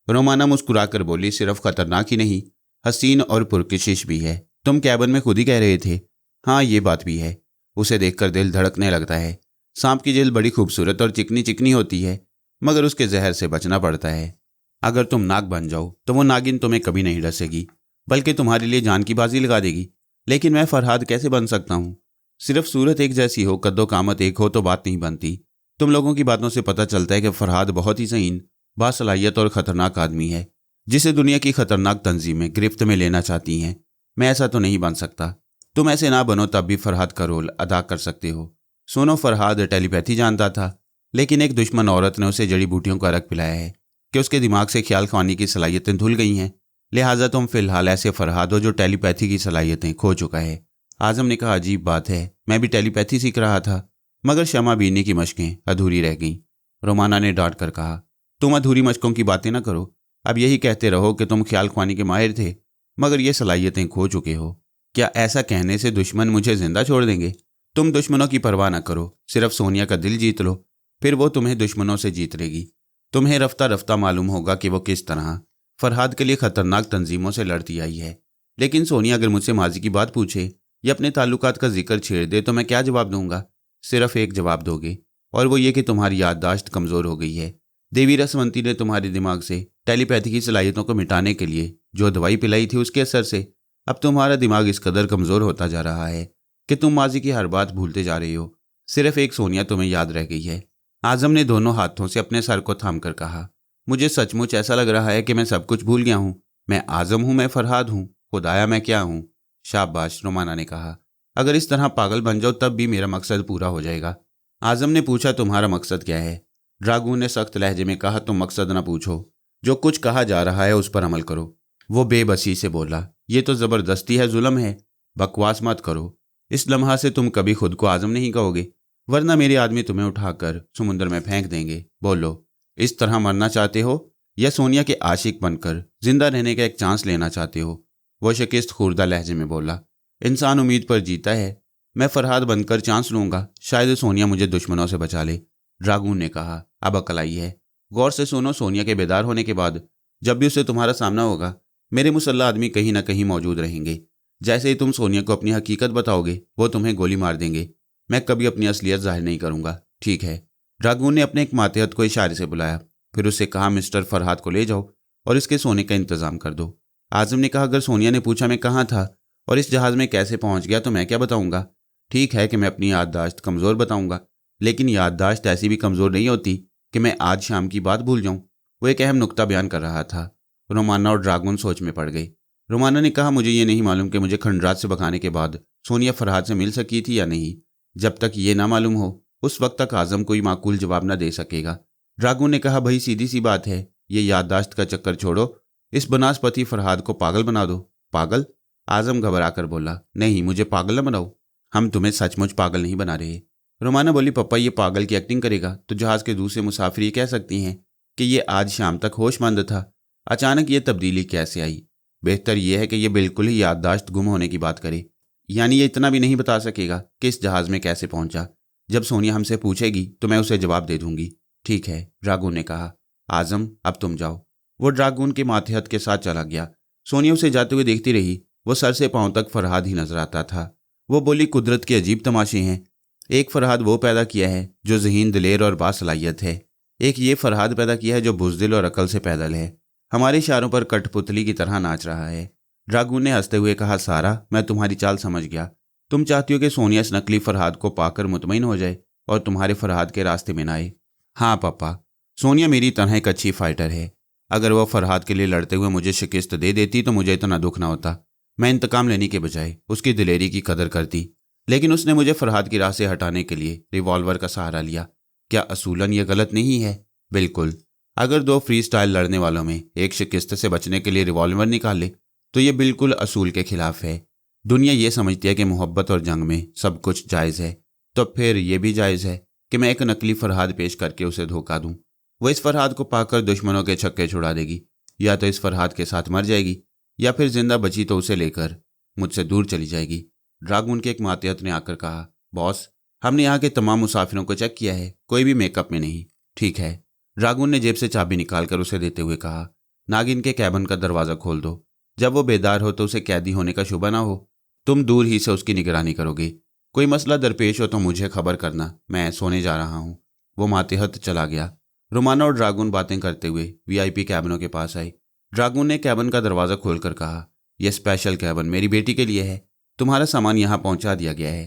रोमाना मुस्कुराकर बोली, सिर्फ खतरनाक ही नहीं, हसीन और पुरकशिश भी है। तुम कैबिन में खुद ही कह रहे थे। हाँ, ये बात भी है। उसे देखकर दिल धड़कने लगता है। सांप की जेल बड़ी खूबसूरत और चिकनी चिकनी होती है, मगर उसके जहर से बचना पड़ता है। अगर तुम नाग बन जाओ तो वो नागिन तुम्हें कभी नहीं डसेगी, बल्कि तुम्हारे लिए जान की बाजी लगा देगी। लेकिन मैं फरहाद कैसे बन सकता हूँ? सिर्फ सूरत एक जैसी हो, कद्दो कामत एक हो तो बात नहीं बनती। तुम लोगों की बातों से पता चलता है कि फरहाद बहुत ही ज़हीन, बासलाहियत और ख़तरनाक आदमी है, जिसे दुनिया की खतरनाक तंजीमें गिरफ्त में लेना चाहती हैं। मैं ऐसा तो नहीं बन सकता। तुम ऐसे ना बनो तब भी फरहाद का रोल अदा कर सकते हो। सुनो, फरहाद टेलीपैथी जानता था, लेकिन एक दुश्मन औरत ने उसे जड़ी बूटियों का रख पिलाया है कि उसके दिमाग से ख्याल ख्वानी की सलाहियतें धुल गई हैं। लिहाजा तुम फिलहाल ऐसे फरहाद हो जो टेलीपैथी की सलाहियतें खो चुका है। आजम ने कहा, अजीब बात है, मैं भी टेलीपैथी सीख रहा था, मगर क्षमा बीनी की मशकें अधूरी रह गईं। रोमाना ने डांट कर कहा, तुम अधूरी मशकों की बातें ना करो। अब यही कहते रहो कि तुम ख्याल ख्वानी के माहिर थे, मगर ये सलाहियतें खो चुके हो। क्या ऐसा कहने से दुश्मन मुझे जिंदा छोड़ देंगे? तुम दुश्मनों की परवाह ना करो, सिर्फ सोनिया का दिल जीत लो, फिर वो तुम्हें दुश्मनों से जीत लेगी। तुम्हें रफ्ता रफ्ता मालूम होगा कि वो किस तरह फरहाद के लिए खतरनाक तंजीमों से लड़ती आई है। लेकिन सोनिया अगर मुझसे माजी की बात पूछे या अपने ताल्लुकात का जिक्र छेड़ दे तो मैं क्या जवाब दूंगा? सिर्फ एक जवाब दोगे, और वो ये कि तुम्हारी याददाश्त कमज़ोर हो गई है। देवी रसवंती ने तुम्हारे दिमाग से टेलीपैथी की सलाहियतों को मिटाने के लिए जो दवाई पिलाई थी, उसके असर से अब तुम्हारा दिमाग इस कदर कमज़ोर होता जा रहा है कि तुम माजी की हर बात भूलते जा रहे हो। सिर्फ एक सोनिया तुम्हें याद रह गई है। आजम ने दोनों हाथों से अपने सर को थाम कर कहा, मुझे सचमुच ऐसा लग रहा है कि मैं सब कुछ भूल गया हूँ। मैं आजम हूँ, मैं फरहाद हूँ, खुदाया मैं क्या हूँ। शाबाश, रोमाना ने कहा, अगर इस तरह पागल बन जाओ तब भी मेरा मकसद पूरा हो जाएगा। आजम ने पूछा, तुम्हारा मकसद क्या है? ड्रैगून ने सख्त लहजे में कहा, तुम मकसद ना पूछो, जो कुछ कहा जा रहा है उस पर अमल करो। वो बेबसी से बोला, ये तो ज़बरदस्ती है, जुल्म है। बकवास मत करो। इस लम्हा से तुम कभी खुद को आजम नहीं कहोगे, वरना मेरे आदमी तुम्हें उठाकर समुद्र में फेंक देंगे। बोलो, इस तरह मरना चाहते हो या सोनिया के आशिक बनकर जिंदा रहने का एक चांस लेना चाहते हो? वो शिकस्त खुर्दा लहजे में बोला, इंसान उम्मीद पर जीता है। मैं फरहाद बनकर चांस लूंगा, शायद सोनिया मुझे दुश्मनों से बचा ले। ड्रैगून ने कहा, अब अकल आई है। गौर से सुनो, सोनिया के बेदार होने के बाद जब भी उसे तुम्हारा सामना होगा, मेरे मुसल्ला आदमी कहीं ना कहीं मौजूद रहेंगे। जैसे ही तुम सोनिया को अपनी हकीकत बताओगे, वो तुम्हें गोली मार देंगे। मैं कभी अपनी असलियत जाहिर नहीं करूंगा, ठीक है? ड्रैगून ने अपने एक मातहत को इशारे से बुलाया, फिर उससे कहा, मिस्टर फरहाद को ले जाओ और इसके सोने का इंतजाम कर दो। आजम ने कहा, अगर सोनिया ने पूछा मैं कहाँ था और इस जहाज़ में कैसे पहुंच गया तो मैं क्या बताऊंगा? ठीक है कि मैं अपनी याददाश्त कमज़ोर बताऊंगा, लेकिन याददाश्त ऐसी भी कमज़ोर नहीं होती कि मैं आज शाम की बात भूल जाऊं। वो एक अहम नुक्ता बयान कर रहा था। रोमाना और ड्रैगून सोच में पड़ गई। रोमाना ने कहा, मुझे ये नहीं मालूम कि मुझे खंडरात से भगाने के बाद सोनिया फरहाद से मिल सकी थी या नहीं। जब तक ये ना मालूम हो उस वक्त तक आजम कोई माकूल जवाब ना दे सकेगा। ड्रैगून ने कहा, भाई सीधी सी बात है, ये याददाश्त का चक्कर छोड़ो, इस बनास्पति फरहाद को पागल बना दो। पागल? आजम घबरा कर बोला, नहीं, मुझे पागल न बनाओ, हम तुम्हें सचमुच पागल नहीं बना रहे। रोमाना बोली, पप्पा ये पागल की एक्टिंग करेगा तो जहाज़ के दूसरे मुसाफिर ये कह सकती हैं कि ये आज शाम तक होशमंद था, अचानक ये तब्दीली कैसे आई? बेहतर यह है कि ये बिल्कुल ही याददाश्त गुम होने की बात करे, यानी ये इतना भी नहीं बता सकेगा कि इस जहाज़ में कैसे पहुंचा। जब सोनिया हमसे पूछेगी तो मैं उसे जवाब दे दूंगी। ठीक है, ड्रैगून ने कहा। आजम, अब तुम जाओ। वो ड्रैगून के मातहत के साथ चला गया। सोनिया उसे जाते हुए देखती रही। वो सर से पांव तक फरहाद ही नजर आता था। वो बोली, कुदरत के अजीब तमाशे हैं। एक फरहाद वो पैदा किया है जो ज़हीन, दिलेर और बासलाहियत है, एक ये फरहाद पैदा किया है जो बुज़दिल और अकल से पैदल है। हमारे इशारों पर कठपुतली की तरह नाच रहा है। ड्रागून ने हंसते हुए कहा, सारा, मैं तुम्हारी चाल समझ गया। तुम चाहती हो कि सोनिया इस नकली फरहाद को पाकर मुतमईन हो जाए और तुम्हारे फरहाद के रास्ते में ना आए। हाँ पापा, सोनिया मेरी तरह एक अच्छी फाइटर है। अगर वह फरहाद के लिए लड़ते हुए मुझे शिकस्त दे देती तो मुझे इतना दुख ना होता। मैं इंतकाम लेने के बजाय उसकी दिलेरी की कदर करती, लेकिन उसने मुझे फरहाद की राह से हटाने के लिए रिवॉल्वर का सहारा लिया। क्या असूलन यह गलत नहीं है? बिल्कुल। अगर दो फ्री स्टाइल लड़ने वालों में एक शिकस्त से बचने के लिए रिवॉल्वर निकाले तो यह बिल्कुल असूल के खिलाफ है। दुनिया ये समझती है कि मोहब्बत और जंग में सब कुछ जायज़ है, तो फिर यह भी जायज़ है कि मैं एक नकली फरहाद पेश करके उसे धोखा दूं। वह इस फरहाद को पाकर दुश्मनों के छक्के छुड़ा देगी, या तो इस फरहाद के साथ मर जाएगी, या फिर जिंदा बची तो उसे लेकर मुझसे दूर चली जाएगी। ड्रागून के एक मातहत ने आकर कहा, बॉस, हमने यहाँ के तमाम मुसाफिरों को चेक किया है, कोई भी मेकअप में नहीं। ठीक है। ड्रागून ने जेब से चाबी निकालकर उसे देते हुए कहा, नागिन के कैबिन का दरवाज़ा खोल दो। जब वो बेदार हो तो उसे कैदी होने का शुबा ना हो। तुम दूर ही से उसकी निगरानी करोगे। कोई मसला दरपेश हो तो मुझे खबर करना। मैं सोने जा रहा हूँ। वो मातहत चला गया। रोमाना और ड्रागून बातें करते हुए वीआईपी कैबिनों के पास आए। ड्रागून ने कैबिन का दरवाज़ा खोलकर कहा, यह स्पेशल कैबिन मेरी बेटी के लिए है। तुम्हारा सामान यहाँ पहुँचा दिया गया है।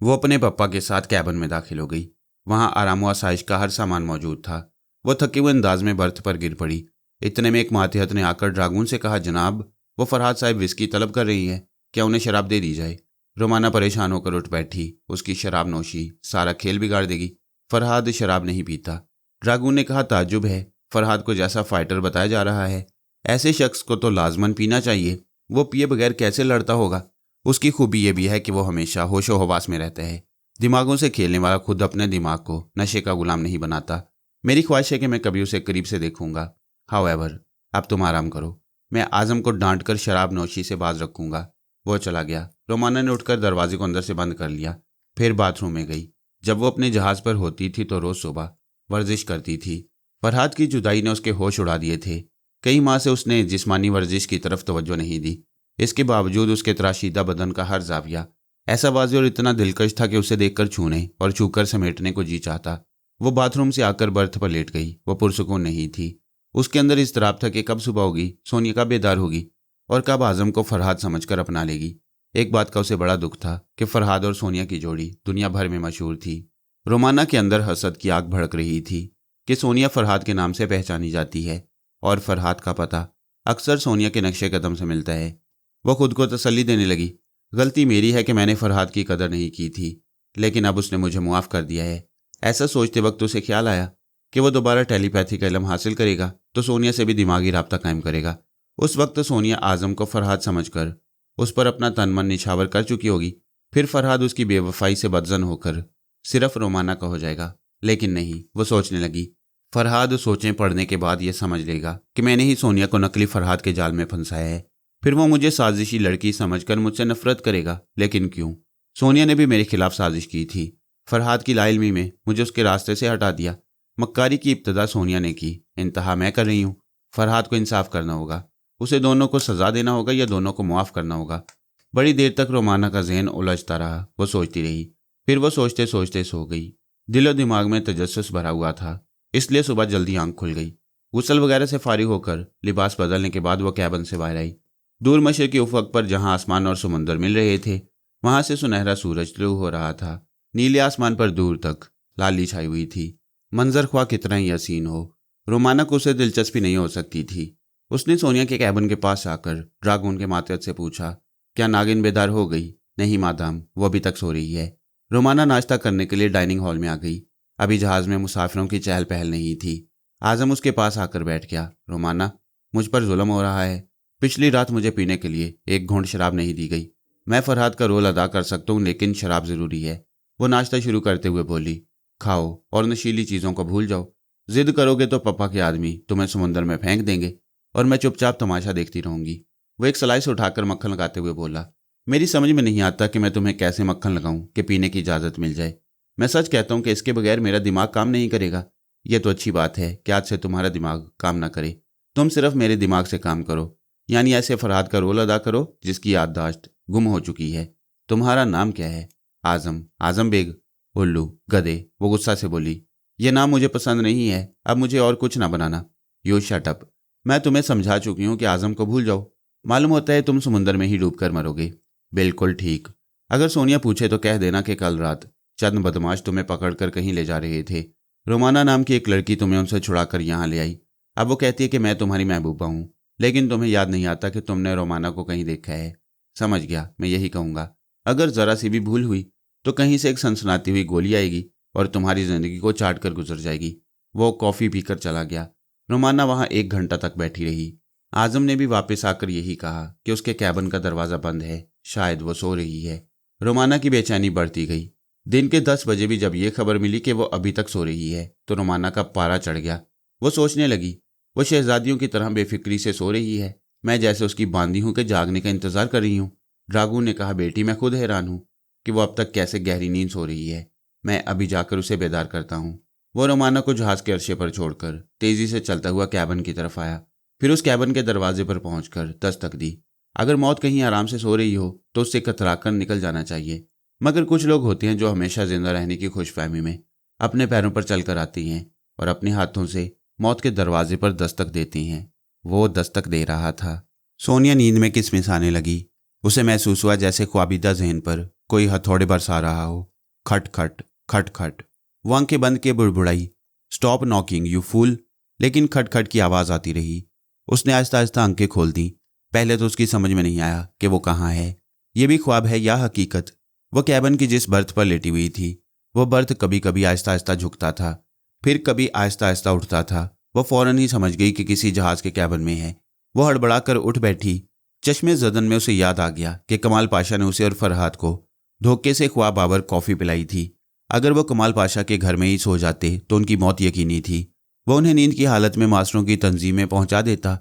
वो अपने पप्पा के साथ कैबिन में दाखिल हो गई। वहाँ आराम व आसाइश का हर सामान मौजूद था। वह थके हुए अंदाज में बर्थ पर गिर पड़ी। इतने में एक मातहत ने आकर ड्रागून से कहा, जनाब, वो फरहाद साहब विस्की तलब कर रही है, क्या उन्हें शराब दे दी जाए? रोमाना परेशान होकर उठ बैठी। उसकी शराब नोशी सारा खेल बिगाड़ देगी। फरहाद शराब नहीं पीता। ड्रागून ने कहा, ताज्जुब है, फरहाद को जैसा फाइटर बताया जा रहा है, ऐसे शख्स को तो लाजमन पीना चाहिए। वो पिए बगैर कैसे लड़ता होगा? उसकी खूबी यह भी है कि वो हमेशा होशो हवास में रहता है। दिमागों से खेलने वाला खुद अपने दिमाग को नशे का गुलाम नहीं बनाता। मेरी ख्वाहिश है कि मैं कभी उसे करीब से देखूंगा। हाउएवर, अब तुम आराम करो। मैं आजम को डांट कर शराब नोशी से बाज रखूंगा। वो चला गया। रोमाना ने उठकर दरवाजे को अंदर से बंद कर लिया। फिर बाथरूम में गई। जब वो अपने जहाज पर होती थी तो रोज सुबह वर्जिश करती थी। फरहाद की जुदाई ने उसके होश उड़ा दिए थे। कई माह से उसने जिस्मानी वर्जिश की तरफ तवज्जो नहीं दी। इसके बावजूद उसके तराशीदा बदन का हर जाविया ऐसा वाज़ेह और इतना दिलकश था कि उसे देखकर छूने और छूकर समेटने को जी चाहता। वो बाथरूम से आकर बर्थ पर लेट गई। वो पुरसुकून नहीं थी। उसके अंदर इज़्तिराब था कि कब सुबह होगी, सोनिया कब बेदार होगी और कब आज़म को फरहाद समझकर अपना लेगी। एक बात का उसे बड़ा दुख था कि फरहाद और सोनिया की जोड़ी दुनिया भर में मशहूर थी। रोमाना के अंदर हसद की आग भड़क रही थी कि सोनिया फरहाद के नाम से पहचानी जाती है और फरहाद का पता अक्सर सोनिया के नक्शे कदम से मिलता है। वो खुद को तसल्ली देने लगी, गलती मेरी है कि मैंने फरहाद की कदर नहीं की थी, लेकिन अब उसने मुझे मुआफ़ कर दिया है। ऐसा सोचते वक्त उसे ख्याल आया कि वो दोबारा टेलीपैथी का इल्म हासिल करेगा तो सोनिया से भी दिमागी राब्ता कायम करेगा। उस वक्त सोनिया आज़म को फरहाद समझकर उस पर अपना तन मन निछावर कर चुकी होगी। फिर फरहाद उसकी बेवफाई से बदजन होकर सिर्फ रोमाना का हो जाएगा। लेकिन नहीं, वो सोचने लगी, फरहाद सोचें पढ़ने के बाद यह समझ लेगा कि मैंने ही सोनिया को नकली फरहाद के जाल में फंसाया है। फिर वो मुझे साजिशी लड़की समझकर मुझसे नफरत करेगा। लेकिन क्यों? सोनिया ने भी मेरे खिलाफ साजिश की थी। फरहाद की लाइल्मी में मुझे उसके रास्ते से हटा दिया। मक्कारी की इब्तदा सोनिया ने की, इंतहा मैं कर रही हूँ। फरहाद को इंसाफ करना होगा। उसे दोनों को सज़ा देना होगा या दोनों को मुआफ़ करना होगा। बड़ी देर तक रोमाना का जहन उलझता रहा। वो सोचती रही। फिर वो सोचते सोचते सो गई। दिलो दिमाग में तजस्सुस भरा हुआ था, इसलिए सुबह जल्दी आंख खुल गई। गुस्ल वगैरह से फारिग होकर लिबास बदलने के बाद वो कैबिन से बाहर आई। दूर मशरिकी उफ़क़ पर जहाँ आसमान और समुंदर मिल रहे थे, वहाँ से सुनहरा सूरज तुलू हो रहा था। नीले आसमान पर दूर तक लाली छाई हुई थी। मंजर ख्वाह कितना ही हसीन हो, रोमाना को उसे दिलचस्पी नहीं हो सकती थी। उसने सोनिया के कैबिन के पास आकर ड्रागून के मातहत से पूछा, क्या नागिन बेदार हो गई? नहीं मादाम, वो अभी तक सो रही है। रोमाना नाश्ता करने के लिए डाइनिंग हॉल में आ गई। अभी जहाज़ में मुसाफिरों की चहल पहल नहीं थी। आज़म उसके पास आकर बैठ गया। रोमाना, मुझ पर जुल्म हो रहा है। पिछली रात मुझे पीने के लिए एक घूंट शराब नहीं दी गई। मैं फरहाद का रोल अदा कर सकता हूँ, लेकिन शराब ज़रूरी है। वो नाश्ता शुरू करते हुए बोली, खाओ और नशीली चीज़ों को भूल जाओ। जिद करोगे तो पप्पा के आदमी तुम्हें समुंदर में फेंक देंगे और मैं चुपचाप तमाशा देखती रहूंगी। वो एक स्लाइस उठाकर मक्खन लगाते हुए बोला, मेरी समझ में नहीं आता कि मैं तुम्हें कैसे मक्खन लगाऊं कि पीने की इजाज़त मिल जाए। मैं सच कहता हूं कि इसके बगैर मेरा दिमाग काम नहीं करेगा। यह तो अच्छी बात है कि आज से तुम्हारा दिमाग काम ना करे। तुम सिर्फ मेरे दिमाग से काम करो, यानी ऐसे फरहाद का रोल अदा करो जिसकी याददाश्त गुम हो चुकी है। तुम्हारा नाम क्या है? आज़म। आज़म बेग। उल्लू, गधे। वो गुस्सा से बोली, यह नाम मुझे पसंद नहीं है। अब मुझे और कुछ ना बनाना। You shut up. मैं तुम्हें समझा चुकी हूं कि आजम को भूल जाओ। मालूम होता है तुम समुंदर में ही डूबकर मरोगे। बिल्कुल ठीक। अगर सोनिया पूछे तो कह देना कि कल रात चंद बदमाश तुम्हें पकड़कर कहीं ले जा रहे थे। रोमाना नाम की एक लड़की तुम्हें उनसे छुड़ाकर यहाँ ले आई। अब वो कहती है कि मैं तुम्हारी महबूबा हूँ, लेकिन तुम्हें याद नहीं आता कि तुमने रोमाना को कहीं देखा है। समझ गया, मैं यही कहूँगा। अगर जरा सी भी भूल हुई तो कहीं से एक सनसनाती हुई गोली आएगी और तुम्हारी जिंदगी को चाट कर गुजर जाएगी। वो कॉफ़ी पीकर चला गया। रोमाना वहाँ 1 घंटा तक बैठी रही। आजम ने भी वापस आकर यही कहा कि उसके कैबिन का दरवाज़ा बंद है, शायद वो सो रही है। रोमाना की बेचैनी बढ़ती गई। दिन के 10 बजे भी जब ये खबर मिली कि वो अभी तक सो रही है तो रोमाना का पारा चढ़ गया। वो सोचने लगी, वो शहजादियों की तरह बेफिक्री से सो रही है, मैं जैसे उसकी बांदी हूँ कि जागने का इंतजार कर रही हूँ। ड्रागू ने कहा, बेटी मैं खुद हैरान हूँ कि वो अब तक कैसे गहरी नींद सो रही है। मैं अभी जाकर उसे बेदार करता हूँ। वो रोमाना को जहाज के अर्शे पर छोड़कर तेजी से चलता हुआ कैबिन की तरफ आया। फिर उस कैबिन के दरवाजे पर पहुंचकर दस्तक दी। अगर मौत कहीं आराम से सो रही हो तो उससे कतराकर निकल जाना चाहिए, मगर कुछ लोग होते हैं जो हमेशा जिंदा रहने की खुशफहमी में अपने पैरों पर चलकर आती हैं और अपने हाथों से मौत के दरवाजे पर दस्तक देती हैं। वो दस्तक दे रहा था। सोनिया नींद में किसमिसाने लगी। उसे महसूस हुआ जैसे ख्वाबीदा जहन पर कोई हथौड़े बरसा रहा हो। खट खट खट खट। वो आंखें बंद के बुड़बुड़ाई, स्टॉप नॉकिंग यू फूल। लेकिन खट खट की आवाज़ आती रही। उसने आहिस्ता आहिस्ता आंखें खोल दी। पहले तो उसकी समझ में नहीं आया कि वो कहाँ है, ये भी ख्वाब है या हकीकत। वो कैबिन की जिस बर्थ पर लेटी हुई थी, वो बर्थ कभी कभी आहिस्ता आहिस्ता झुकता था, फिर कभी आहिस्ता आहिस्ता उठता था। वो फौरन ही समझ गई कि किसी जहाज के कैबिन में है। वो हड़बड़ा कर उठ बैठी। चश्मे ज़दन में उसे याद आ गया कि कमाल पाशा ने उसे और फरहाद को धोखे से ख्वाब आवर कॉफ़ी पिलाई थी। अगर वो कमाल पाशा के घर में ही सो जाते तो उनकी मौत यकीनी थी। वो उन्हें नींद की हालत में मास्टरों की तंजीम में पहुंचा देता।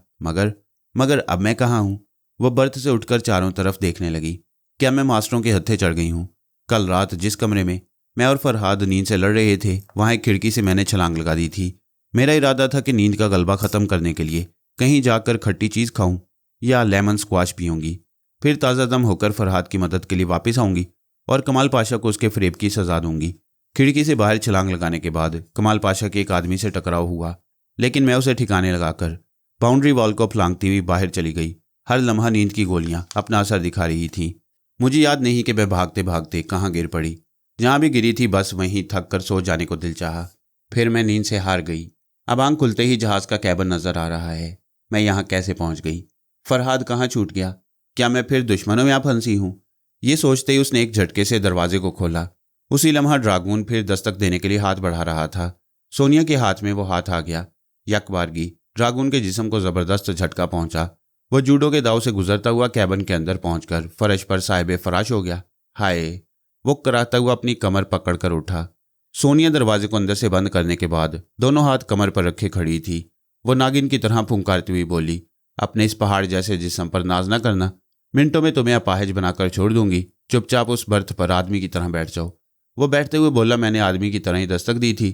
मगर अब मैं कहाँ हूँ? वो बर्थ से उठकर चारों तरफ देखने लगी। क्या मैं मास्टरों के हत्थे चढ़ गई हूँ? कल रात जिस कमरे में मैं और फरहाद नींद से लड़ रहे थे, वहाँ एक खिड़की से मैंने छलांग लगा दी थी। मेरा इरादा था कि नींद का गलबा ख़त्म करने के लिए कहीं जाकर खट्टी चीज़ खाऊं या लेमन स्क्वाश पीऊँगी, फिर ताज़ा दम होकर फरहाद की मदद के लिए वापस आऊँगी और कमाल पाशा को उसके फ़रेब की सज़ा दूंगी। खिड़की से बाहर छलांग लगाने के बाद कमाल पाशा के एक आदमी से टकराव हुआ, लेकिन मैं उसे ठिकाने लगाकर बाउंड्री वॉल को फलांगती हुई बाहर चली गई। हर लम्हा नींद की गोलियां अपना असर दिखा रही थीं। मुझे याद नहीं कि मैं भागते भागते कहाँ गिर पड़ी। जहाँ भी गिरी थी बस वहीं थक कर सो जाने को दिल चाहा। फिर मैं नींद से हार गई। अब आंख खुलते ही जहाज का कैबिन नजर आ रहा है। मैं यहाँ कैसे पहुँच गई? फरहाद कहाँ छूट गया? क्या मैं फिर दुश्मनों में आ फंसी हूँ? ये सोचते ही उसने एक झटके से दरवाजे को खोला। उसी लम्हा ड्रागून फिर दस्तक देने के लिए हाथ बढ़ा रहा था। सोनिया के हाथ में वो हाथ आ गया। यकबारगी ड्रागून के जिस्म को जबरदस्त झटका पहुंचा। वो जूडो के दाव से गुजरता हुआ कैबिन के अंदर पहुंचकर फर्श पर साहिब फराश हो गया। हाय! वो कराहता हुआ अपनी कमर पकड़कर उठा। सोनिया दरवाजे को अंदर से बंद करने के बाद दोनों हाथ कमर पर रखे खड़ी थी। वो नागिन की तरह फुंकारती हुई बोली, अपने इस पहाड़ जैसे जिस्म पर नाज न करना। मिनटों में तुम्हें अपाहिज बनाकर छोड़ दूंगी। चुपचाप उस बर्थ पर आदमी की तरह बैठ जाओ। वो बैठते हुए बोला, मैंने आदमी की तरह ही दस्तक दी थी,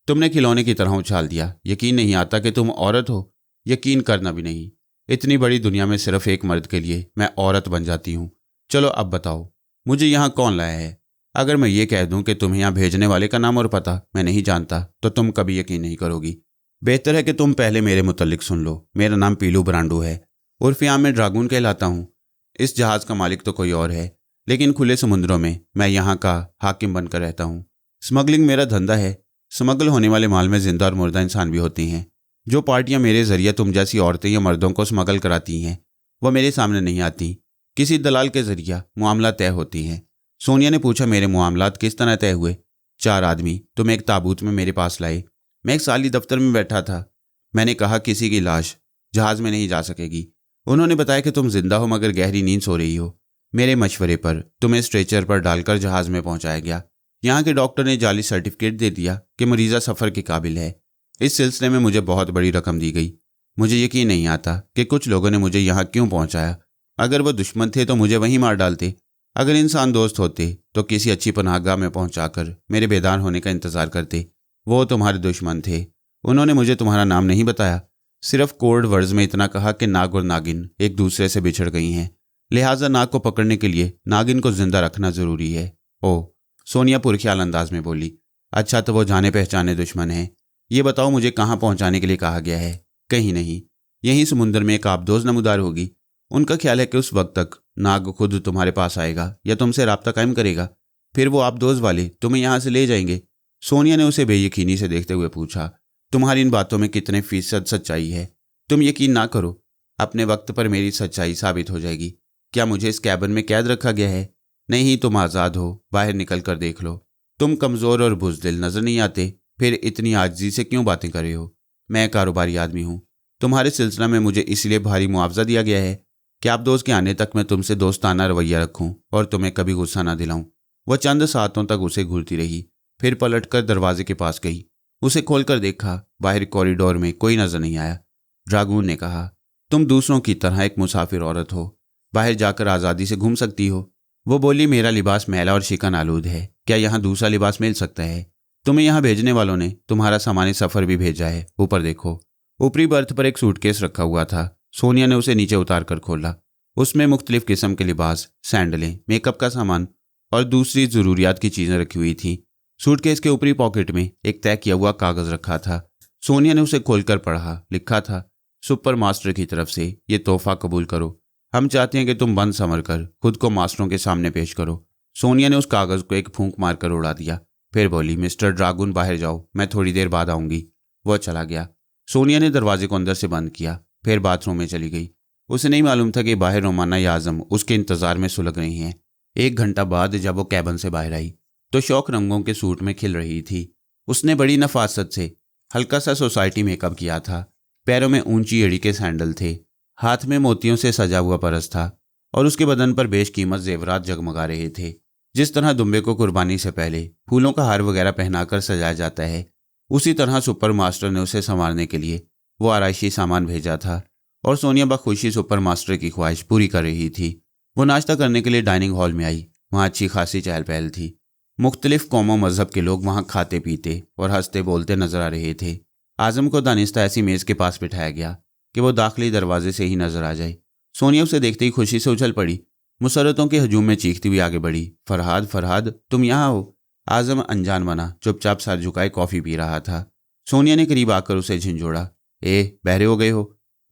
तुमने खिलौने की तरह उछाल दिया। यकीन नहीं आता कि तुम औरत हो। यकीन करना भी नहीं। इतनी बड़ी दुनिया में सिर्फ एक मर्द के लिए मैं औरत बन जाती हूँ। चलो अब बताओ, मुझे यहाँ कौन लाया है? अगर मैं ये कह दूँ कि तुम्हें यहाँ भेजने वाले का नाम और पता मैं नहीं जानता तो तुम कभी यकीन नहीं करोगी। बेहतर है कि तुम पहले मेरे मुतल्लिक सुन लो। मेरा नाम पीलू ब्रांडो है। उर्फ यहाँ मैं ड्रागून कहलाता हूँ। इस जहाज़ का मालिक तो कोई और है, लेकिन खुले समुद्रों में मैं यहाँ का हाकिम बनकर रहता हूँ। स्मगलिंग मेरा धंधा है। स्मगल होने वाले माल में जिंदा और मुर्दा इंसान भी होते हैं। जो पार्टियां मेरे जरिए तुम जैसी औरतें या मर्दों को स्मगल कराती हैं वो मेरे सामने नहीं आती। किसी दलाल के जरिए मामला तय होती हैं। सोनिया ने पूछा, मेरे मामलात किस तरह तय हुए? 4 आदमी तुम एक ताबूत में मेरे पास लाए। मैं एक साली दफ्तर में बैठा था। मैंने कहा, किसी की लाश जहाज़ में नहीं जा सकेगी। उन्होंने बताया कि तुम जिंदा हो मगर गहरी नींद सो रही हो। मेरे मशवरे पर तुम्हें स्ट्रेचर पर डालकर जहाज़ में पहुंचाया गया। यहाँ के डॉक्टर ने जाली सर्टिफिकेट दे दिया कि मरीज़ा सफ़र के काबिल है। इस सिलसिले में मुझे बहुत बड़ी रकम दी गई। मुझे यकीन नहीं आता कि कुछ लोगों ने मुझे यहाँ क्यों पहुँचाया। अगर वो दुश्मन थे तो मुझे वहीं मार डालते। अगर इंसान दोस्त होते तो किसी अच्छी पनाहगाह में पहुँचाकर मेरे बेदार होने का इंतज़ार करते। वो तुम्हारे दुश्मन थे। उन्होंने मुझे तुम्हारा नाम नहीं बताया, सिर्फ कोड वर्ड्स में इतना कहा कि नाग और नागिन एक दूसरे से बिछड़ गई हैं, लिहाजा नाग को पकड़ने के लिए नागिन को जिंदा रखना ज़रूरी है। ओह, सोनिया पुरख्याल अंदाज में बोली, अच्छा तो वो जाने पहचाने दुश्मन हैं। ये बताओ मुझे कहाँ पहुँचाने के लिए कहा गया है? कहीं नहीं। यहीं समुद्र में एक आबदोज नमूदार होगी। उनका ख्याल है कि उस वक्त तक नाग खुद तुम्हारे पास आएगा या तुमसे राब्ता कायम करेगा। फिर वो आबदोज वाले तुम्हें यहाँ से ले जाएंगे। सोनिया ने उसे बेयकीनी से देखते हुए पूछा, तुम्हारी इन बातों में कितने फीसद सच्चाई है? तुम यकीन ना करो, अपने वक्त पर मेरी सच्चाई साबित हो जाएगी। क्या मुझे इस कैबिन में कैद रखा गया है? नहीं, तुम आज़ाद हो, बाहर निकल कर देख लो। तुम कमज़ोर और बुज़दिल नज़र नहीं आते, फिर इतनी आजिज़ी से क्यों बातें कर रहे हो? मैं कारोबारी आदमी हूँ। तुम्हारे सिलसिला में मुझे इसलिए भारी मुआवजा दिया गया है कि आप दोस्त के आने तक मैं तुमसे दोस्ताना रवैया रखूं और तुम्हें कभी गुस्सा ना दिलाऊं। वह चंद सातों तक उसे घूरती रही, फिर पलटकर दरवाजे के पास गई। उसे खोलकर देखा, बाहर कॉरिडोर में कोई नजर नहीं आया। ड्रैगून ने कहा, तुम दूसरों की तरह एक मुसाफिर औरत हो, बाहर जाकर आज़ादी से घूम सकती हो। वो बोली, मेरा लिबास मैला और शिकन आलूद है, क्या यहाँ दूसरा लिबास मिल सकता है? तुम्हें यहाँ भेजने वालों ने तुम्हारा सामान सफ़र भी भेजा है। ऊपर देखो। ऊपरी बर्थ पर एक सूटकेस रखा हुआ था। सोनिया ने उसे नीचे उतार कर खोला। उसमें मुख्तलिफ किस्म के लिबास, सैंडलें, मेकअप का सामान और दूसरी ज़रूरियात की चीज़ें रखी हुई थी। सूटकेस के ऊपरी पॉकेट में एक तय किया हुआ कागज़ रखा था। सोनिया ने उसे खोलकर पढ़ा। लिखा था, सुपर मास्टर की तरफ से ये तोहफा कबूल करो। हम चाहते हैं कि तुम बंद संवर कर खुद को मास्टरों के सामने पेश करो। सोनिया ने उस कागज़ को एक फूंक मारकर उड़ा दिया, फिर बोली, मिस्टर ड्रैगून बाहर जाओ, मैं थोड़ी देर बाद आऊँगी। वह चला गया। सोनिया ने दरवाजे को अंदर से बंद किया, फिर बाथरूम में चली गई। उसे नहीं मालूम था कि बाहर रोमाना या आज़म उसके इंतज़ार में सुलग रही हैं। 1 घंटा बाद जब वो कैबिन से बाहर आई तो शौक रंगों के सूट में खिल रही थी। उसने बड़ी नफासत से हल्का सा सोसाइटी मेकअप किया था। पैरों में ऊंची एड़ी के सैंडल थे, हाथ में मोतियों से सजा हुआ परस था और उसके बदन पर बेशकीमत जेवरात जगमगा रहे थे। जिस तरह दुम्बे को कुर्बानी से पहले फूलों का हार वगैरह पहनाकर सजाया जाता है, उसी तरह सुपर मास्टर ने उसे संवारने के लिए वो आराइशी सामान भेजा था और सोनिया बखुशी सुपर मास्टर की ख्वाहिश पूरी कर रही थी। वो नाश्ता करने के लिए डाइनिंग हॉल में आई। वहाँ अच्छी खासी चहल पहल थी। मुख्तलिफ कौमों मजहब के लोग वहाँ खाते पीते और हंसते बोलते नजर आ रहे थे। आज़म को दानिस्ता ऐसी मेज़ के पास बिठाया गया कि वो दाखिली दरवाजे से ही नजर आ जाए। सोनिया उसे देखते ही खुशी से उछल पड़ी। मुसरतों के हजूम में चीखती हुई आगे बढ़ी, फरहाद फरहाद तुम यहाँ हो। आज़म अनजान बना, चुपचाप सर झुकाए कॉफ़ी पी रहा था। सोनिया ने करीब आकर उसे झिंझोड़ा, बहरे हो गए हो?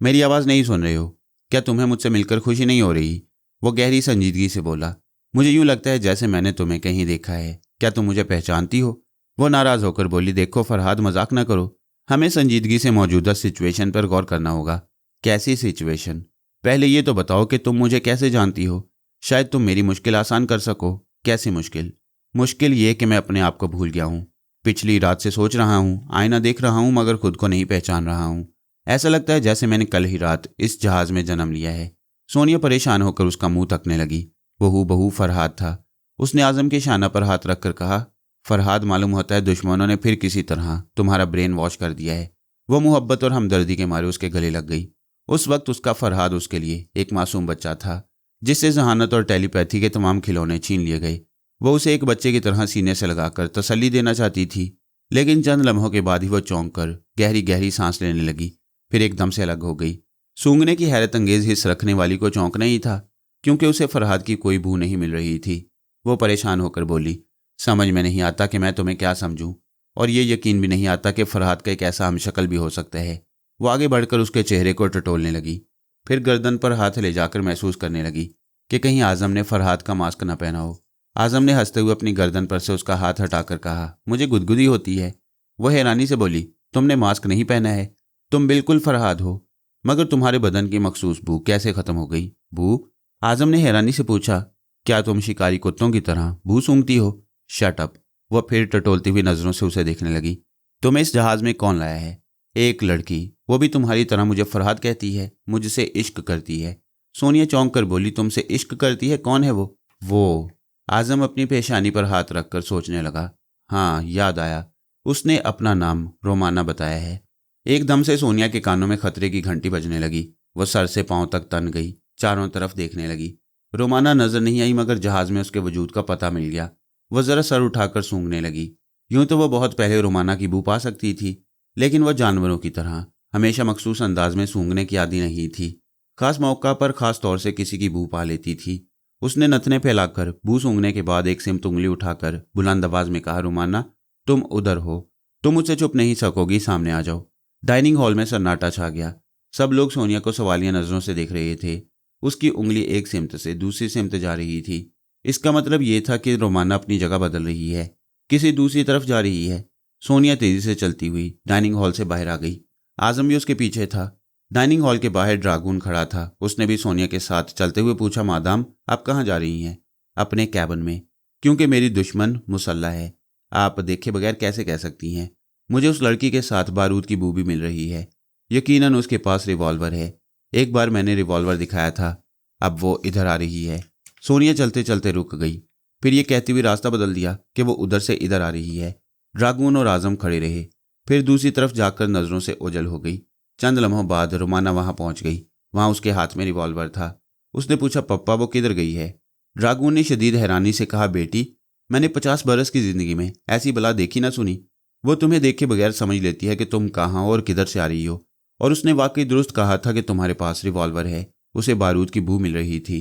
मेरी आवाज़ नहीं सुन रहे हो? क्या तुम्हें मुझसे मिलकर खुशी नहीं हो रही? वो गहरी संजीदगी से बोला, मुझे यूँ लगता है जैसे मैंने तुम्हें कहीं देखा है। क्या तुम मुझे पहचानती हो? वो नाराज़ होकर बोली, देखो फरहाद, मजाक ना करो। हमें संजीदगी से मौजूदा सिचुएशन पर गौर करना होगा। कैसी सिचुएशन? पहले ये तो बताओ कि तुम मुझे कैसे जानती हो। शायद तुम मेरी मुश्किल आसान कर सको। कैसी मुश्किल? मुश्किल ये कि मैं अपने आप को भूल गया हूँ। पिछली रात से सोच रहा हूँ, आईना देख रहा हूँ, मगर खुद को नहीं पहचान रहा हूँ। ऐसा लगता है जैसे मैंने कल ही रात इस जहाज़ में जन्म लिया है। सोनिया परेशान होकर उसका मुंह तकने लगी। वो बहू फरहाद था। उसने आज़म के शाना पर हाथ रखकर कहा, फरहाद, मालूम होता है दुश्मनों ने फिर किसी तरह तुम्हारा ब्रेन वॉश कर दिया है। वो मुहब्बत और हमदर्दी के मारे उसके गले लग गई। उस वक्त उसका फरहाद उसके लिए एक मासूम बच्चा था जिससे जहानत और टेलीपैथी के तमाम खिलौने छीन लिए गए। वो उसे एक बच्चे की तरह सीने से लगाकर तसल्ली देना चाहती थी, लेकिन चंद लम्हों के बाद ही वो चौंक कर गहरी गहरी सांस लेने लगी, फिर एकदम से अलग हो गई। सूंघने की हैरत अंगेज हिस्स रखने वाली को चौंकना ही था, क्योंकि उसे फरहाद की कोई बू नहीं मिल रही थी। वो परेशान होकर बोली, समझ में नहीं आता कि मैं तुम्हें क्या समझूं, और ये यकीन भी नहीं आता कि फरहाद का एक ऐसा हमशक्ल भी हो सकता है। वो आगे बढ़कर उसके चेहरे को टटोलने लगी, फिर गर्दन पर हाथ ले जाकर महसूस करने लगी कि कहीं आज़म ने फरहाद का मास्क न पहना हो। आज़म ने हंसते हुए अपनी गर्दन पर से उसका हाथ हटाकर कहा, मुझे गुदगुदी होती है। वह हैरानी से बोली, तुमने मास्क नहीं पहना है, तुम बिल्कुल फरहाद हो, मगर तुम्हारे बदन की मखसूस भूख कैसे ख़त्म हो गई? भूख? आज़म ने हैरानी से पूछा, क्या तुम शिकारी कुत्तों की तरह भू सूंघती हो? Shut up. वह फिर टटोलती हुई नज़रों से उसे देखने लगी। तुम्हें इस जहाज़ में कौन लाया है? एक लड़की, वो भी तुम्हारी तरह मुझे फरहाद कहती है, मुझसे इश्क करती है। सोनिया चौंक कर बोली, तुमसे इश्क करती है? कौन है वो? आज़म अपनी पेशानी पर हाथ रखकर सोचने लगा। हाँ, याद आया, उसने अपना नाम रोमाना बताया है। एकदम से सोनिया के कानों में खतरे की घंटी बजने लगी। वह सर से पांव तक तन गई, चारों तरफ देखने लगी। रोमाना नजर नहीं आई, मगर जहाज में उसके वजूद का पता मिल गया। वह जरा सर उठाकर सूंघने लगी। यूं तो वह बहुत पहले रोमाना की बू पा सकती थी, लेकिन वह जानवरों की तरह हमेशा मखसूस अंदाज में सूंघने की आदी नहीं थी। खास मौका पर खास तौर से किसी की बू पा लेती थी। उसने नथने फैलाकर बू सूंघने के बाद एक सिमत उंगली उठाकर बुलंद आवाज में कहा, रोमाना, तुम उधर हो, तुम मुझसे छुप नहीं सकोगी, सामने आ जाओ। डाइनिंग हॉल में सन्नाटा छा गया। सब लोग सोनिया को सवालिया नजरों से देख रहे थे। उसकी उंगली एक सिमत से दूसरी सिमत जा रही थी। इसका मतलब ये था कि रोमाना अपनी जगह बदल रही है, किसी दूसरी तरफ जा रही है। सोनिया तेजी से चलती हुई डाइनिंग हॉल से बाहर आ गई। आजम भी उसके पीछे था। डाइनिंग हॉल के बाहर ड्रागून खड़ा था। उसने भी सोनिया के साथ चलते हुए पूछा, मादाम आप कहाँ जा रही हैं? अपने कैबिन में, क्योंकि मेरी दुश्मन मुसल्ला है। आप देखे बगैर कैसे कह सकती हैं? मुझे उस लड़की के साथ बारूद की बू भी मिल रही है। यकीनन उसके पास रिवॉल्वर है। एक बार मैंने रिवॉल्वर दिखाया था। अब वो इधर आ रही है। सोनिया चलते चलते रुक गई, फिर ये कहती हुई रास्ता बदल दिया कि वो उधर से इधर आ रही है। ड्रागून और आजम खड़े रहे, फिर दूसरी तरफ जाकर नजरों से ओझल हो गई। चंद लम्हों बाद रोमाना वहां पहुंच गई। वहां उसके हाथ में रिवॉल्वर था। उसने पूछा, पप्पा वो किधर गई है? ड्रागून ने शदीद हैरानी से कहा, बेटी मैंने 50 बरस की जिंदगी में ऐसी बला देखी ना सुनी। वो तुम्हें देखे बगैर समझ लेती है कि तुम कहाँ और किधर से आ रही हो। और उसने वाकई दुरुस्त कहा था कि तुम्हारे पास रिवॉल्वर है। उसे बारूद की बू मिल रही थी।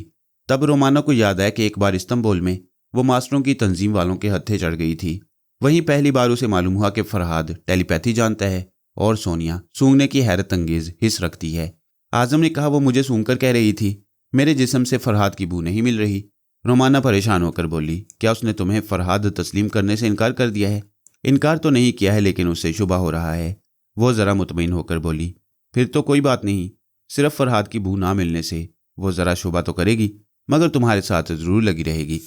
तब रोमाना को याद आया कि एक बार इस्तांबुल में वो मास्टरों की तंजीम वालों के हत्थे चढ़ गई थी। वहीं पहली बार उसे मालूम हुआ कि फरहाद टेलीपैथी जानता है और सोनिया सूंघने की हैरत अंगेज हिस्स रखती है। आजम ने कहा, वो मुझे सूंघकर कह रही थी मेरे जिस्म से फरहाद की बू नहीं मिल रही। रोमाना परेशान होकर बोली, क्या उसने तुम्हें फरहाद तस्लीम करने से इनकार कर दिया है? इनकार तो नहीं किया है, लेकिन उससे शुबा हो रहा है। वो जरा मुतमईन होकर बोली, फिर तो कोई बात नहीं। सिर्फ फरहाद की बू ना मिलने से वो जरा शुबा तो करेगी, मगर तुम्हारे साथ जरूर लगी रहेगी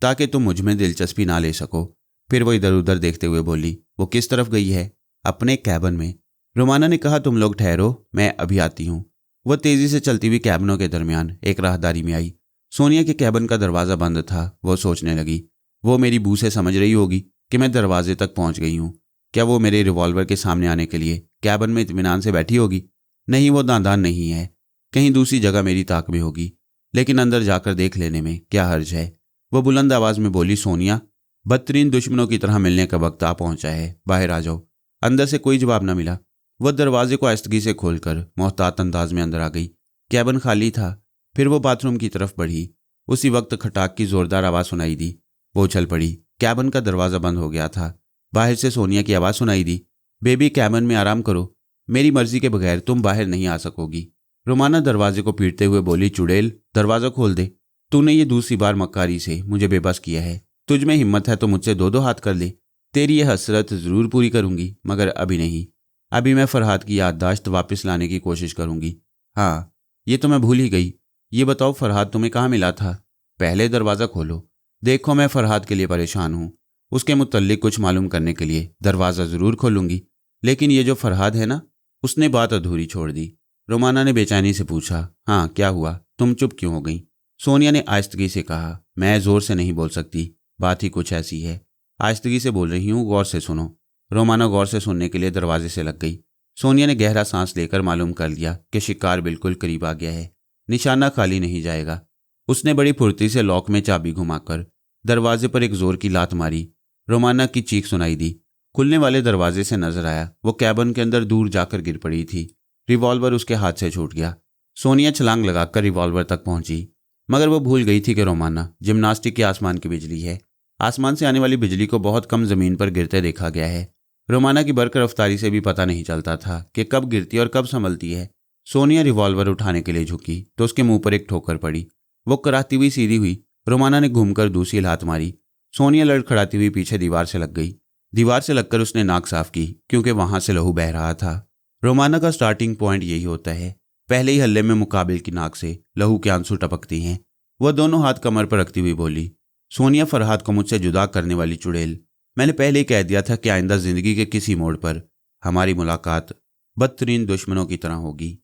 ताकि तुम मुझ में दिलचस्पी ना ले सको। फिर वो इधर उधर देखते हुए बोली, वो किस तरफ गई है? अपने कैबिन में। रोमाना ने कहा, तुम लोग ठहरो, मैं अभी आती हूँ। वह तेजी से चलती हुई कैबिनों के दरमियान एक राहदारी में आई। सोनिया के कैबिन का दरवाज़ा बंद था। वो सोचने लगी, वो मेरी बू से समझ रही होगी कि मैं दरवाजे तक पहुंच गई हूँ। क्या वो मेरे रिवॉल्वर के सामने आने के लिए कैबिन में इत्मीनान से बैठी होगी? नहीं, वो नादान नहीं है। कहीं दूसरी जगह मेरी ताक में होगी, लेकिन अंदर जाकर देख लेने में क्या हर्ज है। वो बुलंद आवाज में बोली, सोनिया बदतरीन दुश्मनों की तरह मिलने का वक्त आ पहुंचा है, बाहर आ जाओ। अंदर से कोई जवाब न मिला। वह दरवाजे को आहिस्तगी से खोलकर मोहतात अंदाज में अंदर आ गई। कैबिन खाली था। फिर वो बाथरूम की तरफ बढ़ी। उसी वक्त खटाक की जोरदार आवाज़ सुनाई दी। वो उछल पड़ी। कैबिन का दरवाज़ा बंद हो गया था। बाहर से सोनिया की आवाज़ सुनाई दी, बेबी कैबिन में आराम करो, मेरी मर्जी के बगैर तुम बाहर नहीं आ सकोगी। रोमाना दरवाजे को पीटते हुए बोली, चुड़ैल दरवाज़ा खोल दे। तूने ये दूसरी बार मक्कारी से मुझे बेबस किया है। तुझ में हिम्मत है तो मुझसे दो दो हाथ कर ले। तेरी यह हसरत ज़रूर पूरी करूंगी, मगर अभी नहीं। अभी मैं फरहाद की याददाश्त वापस लाने की कोशिश करूंगी। हाँ, ये तो मैं भूल ही गई। ये बताओ, फरहाद तुम्हें कहाँ मिला था? पहले दरवाज़ा खोलो। देखो, मैं फरहाद के लिए परेशान हूँ। उसके मुतल्लिक कुछ मालूम करने के लिए दरवाज़ा ज़रूर खोलूंगी, लेकिन ये जो फरहाद है ना। उसने बात अधूरी छोड़ दी। रोमाना ने बेचैनी से पूछा, हाँ क्या हुआ, तुम चुप क्यों हो गई? सोनिया ने आहिस्तगी से कहा, मैं ज़ोर से नहीं बोल सकती, बात ही कुछ ऐसी है। आहिस्तगी से बोल रही हूँ, गौर से सुनो। रोमाना गौर से सुनने के लिए दरवाजे से लग गई। सोनिया ने गहरा सांस लेकर मालूम कर लिया कि शिकार बिल्कुल करीब आ गया है, निशाना खाली नहीं जाएगा। उसने बड़ी फुर्ती से लॉक में चाबी घुमाकर दरवाजे पर एक जोर की लात मारी। रोमाना की चीख सुनाई दी। खुलने वाले दरवाजे से नजर आया वो कैबिन के अंदर दूर जाकर गिर पड़ी थी। रिवॉल्वर उसके हाथ से छूट गया। सोनिया छलांग लगाकर रिवॉल्वर तक पहुंची, मगर वो भूल गई थी कि रोमाना जिम्नास्टिक के आसमान की बिजली है। आसमान से आने वाली बिजली को बहुत कम जमीन पर गिरते देखा गया है। रोमाना की बरकर रफ्तारी से भी पता नहीं चलता था कि कब गिरती और कब संभलती है। सोनिया रिवॉल्वर उठाने के लिए झुकी तो उसके मुंह पर एक ठोकर पड़ी। वो कराती हुई सीधी हुई। रोमाना ने घूमकर दूसरी लात मारी। सोनिया लड़खड़ाती हुई पीछे दीवार से लग गई। दीवार से लगकर उसने नाक साफ की, क्योंकि वहां से लहू बह रहा था। रोमाना का स्टार्टिंग पॉइंट यही होता है, पहले ही हल्ले में मुकाबिल की नाक से लहू के आंसू टपकती हैं। वह दोनों हाथ कमर पर रखती हुई बोली, सोनिया फरहाद को मुझसे जुदा करने वाली चुड़ैल, मैंने पहले ही कह दिया था कि आइंदा जिंदगी के किसी मोड़ पर हमारी मुलाकात बदतरीन दुश्मनों की तरह होगी।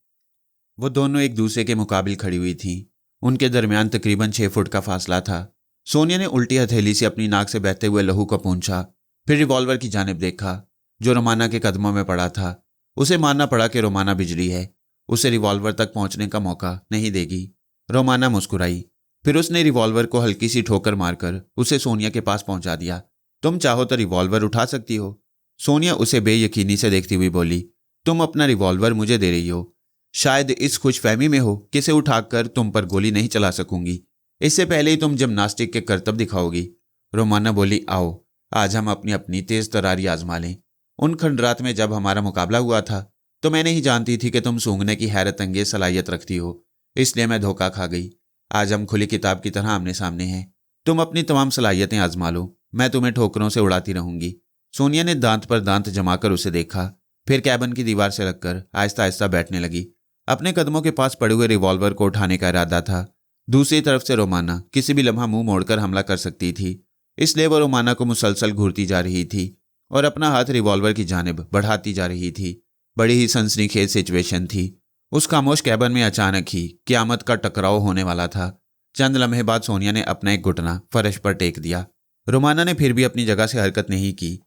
वो दोनों एक दूसरे के मुकाबिल खड़ी हुई थीं। उनके दरमियान तकरीबन 6 फुट का फासला था। सोनिया ने उल्टी हथेली से अपनी नाक से बहते हुए लहू को पूंछा, फिर रिवॉल्वर की जानिब देखा जो रोमाना के कदमों में पड़ा था। उसे मानना पड़ा कि रोमाना बिजली है, उसे रिवॉल्वर तक पहुंचने का मौका नहीं देगी। रोमाना मुस्कुराई, फिर उसने रिवॉल्वर को हल्की सी ठोकर मारकर उसे सोनिया के पास पहुंचा दिया। तुम चाहो तो रिवॉल्वर उठा सकती हो। सोनिया उसे बेयकीनी से देखती हुई बोली, तुम अपना रिवॉल्वर मुझे दे रही हो, शायद इस खुशफहमी में हो कि इसे उठाकर तुम पर गोली नहीं चला सकूंगी। इससे पहले ही तुम जिम्नास्टिक के करतब दिखाओगी। रोमाना बोली, आओ आज हम अपनी अपनी तेज तरारी आजमा लें। उन खंडरात में जब हमारा मुकाबला हुआ था तो मैं नहीं जानती थी कि तुम सूंघने की हैरत अंगेज सलाहियत रखती हो, इसलिए मैं धोखा खा गई। आज हम खुली किताब की तरह आमने सामने हैं। तुम अपनी तमाम सलाहियतें आजमा लो, मैं तुम्हें ठोकरों से उड़ाती रहूंगी। सोनिया ने दांत पर दांत जमाकर उसे देखा, फिर कैबिन की दीवार से लगकर आहिस्ता आहिस्ता बैठने लगी। अपने कदमों के पास पड़े हुए रिवॉल्वर को उठाने का इरादा था। दूसरी तरफ से रोमाना किसी भी लम्हा मुंह मोड़कर हमला कर सकती थी, इसलिए वह रोमाना को मुसलसल घूरती जा रही थी और अपना हाथ रिवॉल्वर की जानिब बढ़ाती जा रही थी। बड़ी ही सनसनीखेज सिचुएशन थी। उस खामोश कैबिन में अचानक ही क़यामत का टकराव होने वाला था। चंद लम्हे बाद सोनिया ने अपना एक घुटना फर्श पर टेक दिया। रोमाना ने फिर भी अपनी जगह से हरकत नहीं की।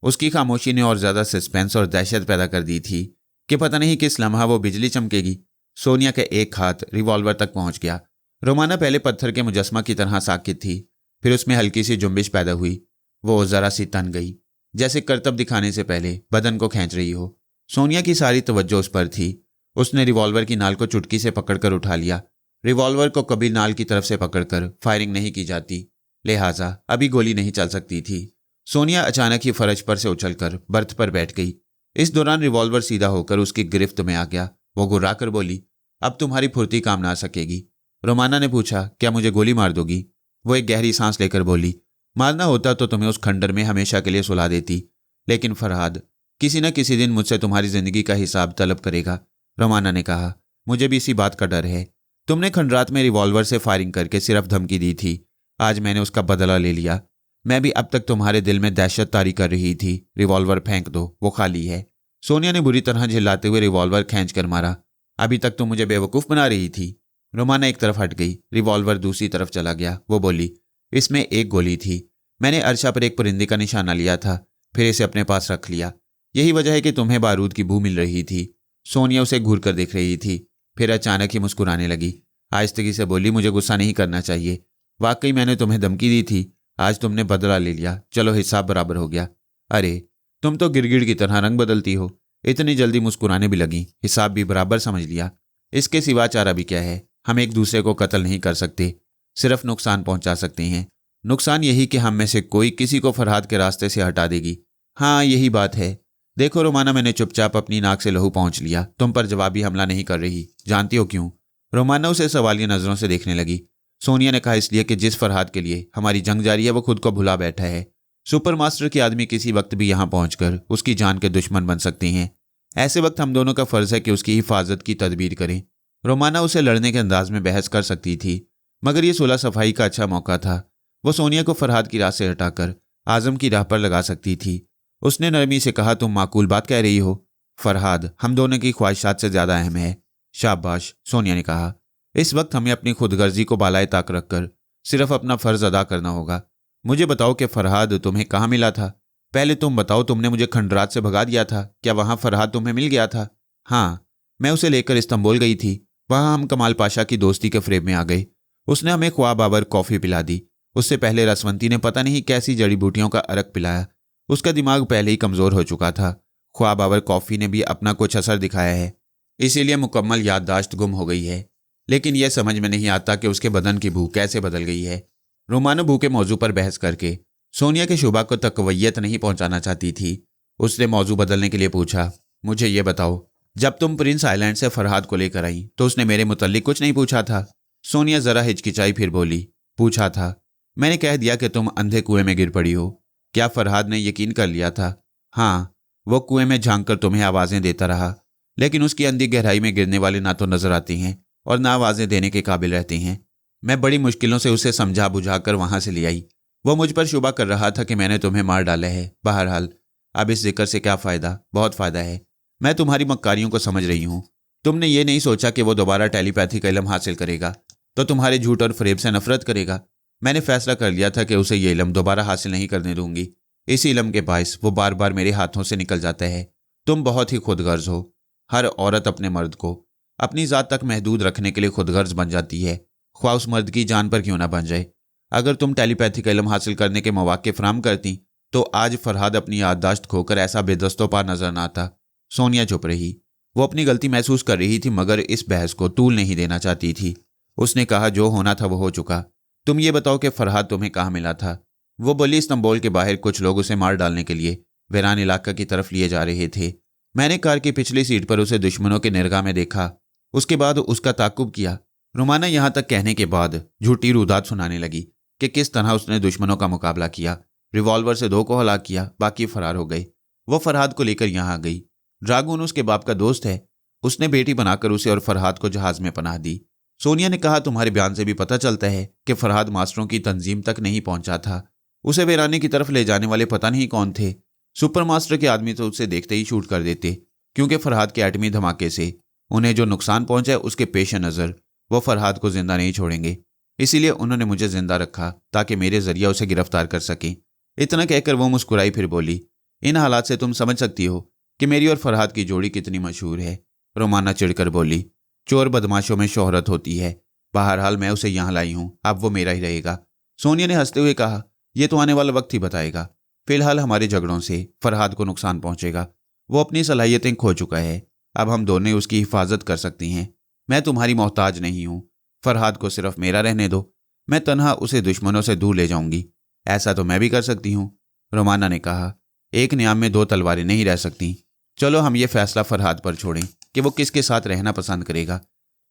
उसकी खामोशी ने और ज्यादा सस्पेंस और दहशत पैदा कर दी थी कि पता नहीं किस लम्हा वो बिजली चमकेगी। सोनिया का एक हाथ रिवॉल्वर तक पहुंच गया। रोमाना पहले पत्थर के मुजस्मा की तरह साकित थी, फिर उसमें हल्की सी जुम्बिश पैदा हुई। वो जरा सी तन गई, जैसे करतब दिखाने से पहले बदन को खींच रही हो। सोनिया की सारी तवज्जो उस पर थी। उसने रिवॉल्वर की नाल को चुटकी से पकड़कर उठा लिया। रिवॉल्वर को कभी नाल की तरफ से पकड़कर फायरिंग नहीं की जाती, लिहाजा अभी गोली नहीं चल सकती थी। सोनिया अचानक ही फर्श पर से उछलकर बर्थ पर बैठ गई। इस दौरान रिवॉल्वर सीधा होकर उसकी गिरफ्त में आ गया। वो गुर्रा कर बोली, अब तुम्हारी फुर्ती काम ना आ सकेगी। रोमाना ने पूछा, क्या मुझे गोली मार दोगी? वो एक गहरी सांस लेकर बोली, मारना होता तो तुम्हें उस खंडर में हमेशा के लिए सुला देती, लेकिन फरहाद किसी न किसी दिन मुझसे तुम्हारी जिंदगी का हिसाब तलब करेगा। रोमाना ने कहा, मुझे भी इसी बात का डर है। तुमने खंडरात में रिवॉल्वर से फायरिंग करके सिर्फ धमकी दी थी, आज मैंने उसका बदला ले लिया। मैं भी अब तक तुम्हारे दिल में दहशत तारी कर रही थी। रिवॉल्वर फेंक दो, वो खाली है। सोनिया ने बुरी तरह झिल्लाते हुए रिवॉल्वर खींच कर मारा। अभी तक तुम मुझे बेवकूफ़ बना रही थी। रोमाना एक तरफ हट गई, रिवॉल्वर दूसरी तरफ चला गया। वो बोली, इसमें एक गोली थी। मैंने अर्शा पर एक परिंदे का निशाना लिया था, फिर इसे अपने पास रख लिया। यही वजह है कि तुम्हें बारूद की बू मिल रही थी। सोनिया उसे घूर कर देख रही थी, फिर अचानक ही मुस्कुराने लगी। आहिस्तगी से बोली, मुझे गुस्सा नहीं करना चाहिए। वाकई मैंने तुम्हें धमकी दी थी, आज तुमने बदला ले लिया। चलो हिसाब बराबर हो गया। अरे तुम तो गिरगिट की तरह रंग बदलती हो। इतनी जल्दी मुस्कुराने भी लगी। हिसाब भी बराबर समझ लिया। इसके सिवा चारा भी क्या है? हम एक दूसरे को कत्ल नहीं कर सकते, सिर्फ नुकसान पहुंचा सकते हैं। नुकसान यही कि हम में से कोई किसी को फरहाद के रास्ते से हटा देगी। हाँ, यही बात है। देखो रोमाना, मैंने चुपचाप अपनी नाक से लहू पहुंच लिया। तुम पर जवाबी हमला नहीं कर रही। जानती हो क्यों? रोमाना उसे सवालिया नजरों से देखने लगी। सोनिया ने कहा, इसलिए कि जिस फरहाद के लिए हमारी जंग जारी है वो खुद को भुला बैठा है। सुपर मास्टर के आदमी किसी वक्त भी यहां पहुंचकर उसकी जान के दुश्मन बन सकते हैं। ऐसे वक्त हम दोनों का फर्ज है कि उसकी हिफाजत की तदबीर करें। रोमाना उसे लड़ने के अंदाज में बहस कर सकती थी, मगर ये सुलह सफाई का अच्छा मौका था। वो सोनिया को फरहाद की राह से हटाकर आजम की राह पर लगा सकती थी। उसने नरमी से कहा, तुम माकूल बात कह रही हो। फरहाद हम दोनों की ख्वाहिशात से ज्यादा अहम है। शाबाश, सोनिया ने कहा। इस वक्त हमें अपनी खुदगर्जी को बालाए ताक रखकर सिर्फ अपना फर्ज अदा करना होगा। मुझे बताओ कि फरहाद तुम्हें कहाँ मिला था? पहले तुम बताओ, तुमने मुझे खंडरात से भगा दिया था, क्या वहां फरहाद तुम्हें मिल गया था? हाँ, मैं उसे लेकर इस्तांबुल गई थी। वहां हम कमाल पाशा की दोस्ती के फ्रेम में आ गए। उसने हमें ख्वाब आवर कॉफ़ी पिला दी। उससे पहले रसवंती ने पता नहीं कैसी जड़ी बूटियों का अरक पिलाया। उसका दिमाग पहले ही कमज़ोर हो चुका था। ख्वाब आवर कॉफ़ी ने भी अपना कुछ असर दिखाया है, इसीलिए मुकम्मल याददाश्त गुम हो गई है। लेकिन यह समझ में नहीं आता कि उसके बदन की भूख कैसे बदल गई है। रोमाना भू के मौजू पर बहस करके सोनिया के शुबा को तकवैयत नहीं पहुंचाना चाहती थी। उसने मौजू बदलने के लिए पूछा, मुझे ये बताओ, जब तुम प्रिंस आइलैंड से फरहाद को लेकर आई तो उसने मेरे मुतल्लिक कुछ नहीं पूछा था? सोनिया जरा हिचकिचाई, फिर बोली, पूछा था। मैंने कह दिया कि तुम अंधे कुएं में गिर पड़ी हो। क्या फरहाद ने यकीन कर लिया था? हाँ, वो कुएं में झांक कर तुम्हें आवाज़ें देता रहा, लेकिन उसकी अंधी गहराई में गिरने वाले ना तो नजर आते हैं और ना आवाज़ें देने के काबिल रहते हैं। मैं बड़ी मुश्किलों से उसे समझा बुझा कर वहां से ले आई। वो मुझ पर शुबा कर रहा था कि मैंने तुम्हें मार डाला है। बहरहाल अब इस जिक्र से क्या फ़ायदा? बहुत फ़ायदा है। मैं तुम्हारी मक्कारियों को समझ रही हूँ। तुमने ये नहीं सोचा कि वो दोबारा टेलीपैथी का इल्म हासिल करेगा तो तुम्हारे झूठ और फरेब से नफरत करेगा। मैंने फैसला कर लिया था कि उसे ये इल्म दोबारा हासिल नहीं करने दूंगी। इसी इल्म के बायस वो बार बार मेरे हाथों से निकल जाता है। तुम बहुत ही खुदगर्ज हो। हर औरत अपने मर्द को अपनी ज़ात तक महदूद रखने के लिए खुदगर्ज बन जाती है, ख्वाह उस मर्द की जान पर क्यों ना बन जाए। अगर तुम टेलीपैथी का इल्म हासिल करने के मौके फराहम करती तो आज फरहाद अपनी याददाश्त खोकर ऐसा बेदस्तोपा नजर न आता। सोनिया चुप रही। वो अपनी गलती महसूस कर रही थी, मगर इस बहस को तूल नहीं देना चाहती थी। उसने कहा, जो होना था वो हो चुका। तुम ये बताओ कि फरहाद तुम्हें कहाँ मिला था? वो बोली, इस्तांबुल के बाहर कुछ लोग उसे मार डालने के लिए वीरान इलाका की तरफ लिए जा रहे थे। मैंने कार की पिछली सीट पर उसे दुश्मनों की निगाह में देखा। उसके बाद उसका ताकुब किया। रोमाना यहाँ तक कहने के बाद झूठी रुदात सुनाने लगी कि किस तरह उसने दुश्मनों का मुकाबला किया। रिवॉल्वर से 2 को हलाक किया, बाकी फरार हो गए। वो फरहाद को लेकर यहाँ आ गई। ड्रैगन उसके बाप का दोस्त है। उसने बेटी बनाकर उसे और फरहाद को जहाज में पनाह दी। सोनिया ने कहा, तुम्हारे बयान से भी पता चलता है कि फरहाद मास्टरों की तंजीम तक नहीं पहुंचा था। उसे वीराने की तरफ ले जाने वाले पता नहीं कौन थे। सुपर मास्टर के आदमी तो उसे देखते ही शूट कर देते, क्योंकि फरहाद के एटमी धमाके से उन्हें जो नुकसान पहुंचा है उसके पेश नज़र वो फरहाद को जिंदा नहीं छोड़ेंगे। इसीलिए उन्होंने मुझे जिंदा रखा ताकि मेरे जरिए उसे गिरफ्तार कर सकें। इतना कहकर वो मुस्कुराई, फिर बोली, इन हालात से तुम समझ सकती हो कि मेरी और फरहाद की जोड़ी कितनी मशहूर है। रोमाना चिढ़कर बोली, चोर बदमाशों में शोहरत होती है। बहरहाल मैं उसे यहाँ लाई हूँ, अब वो मेरा ही रहेगा। सोनिया ने हंसते हुए कहा, यह तो आने वाला वक्त ही बताएगा। फिलहाल हमारे झगड़ों से फरहाद को नुकसान पहुंचेगा। वो अपनी सलाहियतें खो चुका है। अब हम दोनों उसकी हिफाजत कर सकती हैं। मैं तुम्हारी मोहताज नहीं हूं। फरहाद को सिर्फ मेरा रहने दो। मैं तन्हा उसे दुश्मनों से दूर ले जाऊंगी। ऐसा तो मैं भी कर सकती हूं। रोमाना ने कहा, एक नियाम में 2 तलवारें नहीं रह सकती। चलो हम ये फैसला फरहाद पर छोड़ें कि वो किसके साथ रहना पसंद करेगा।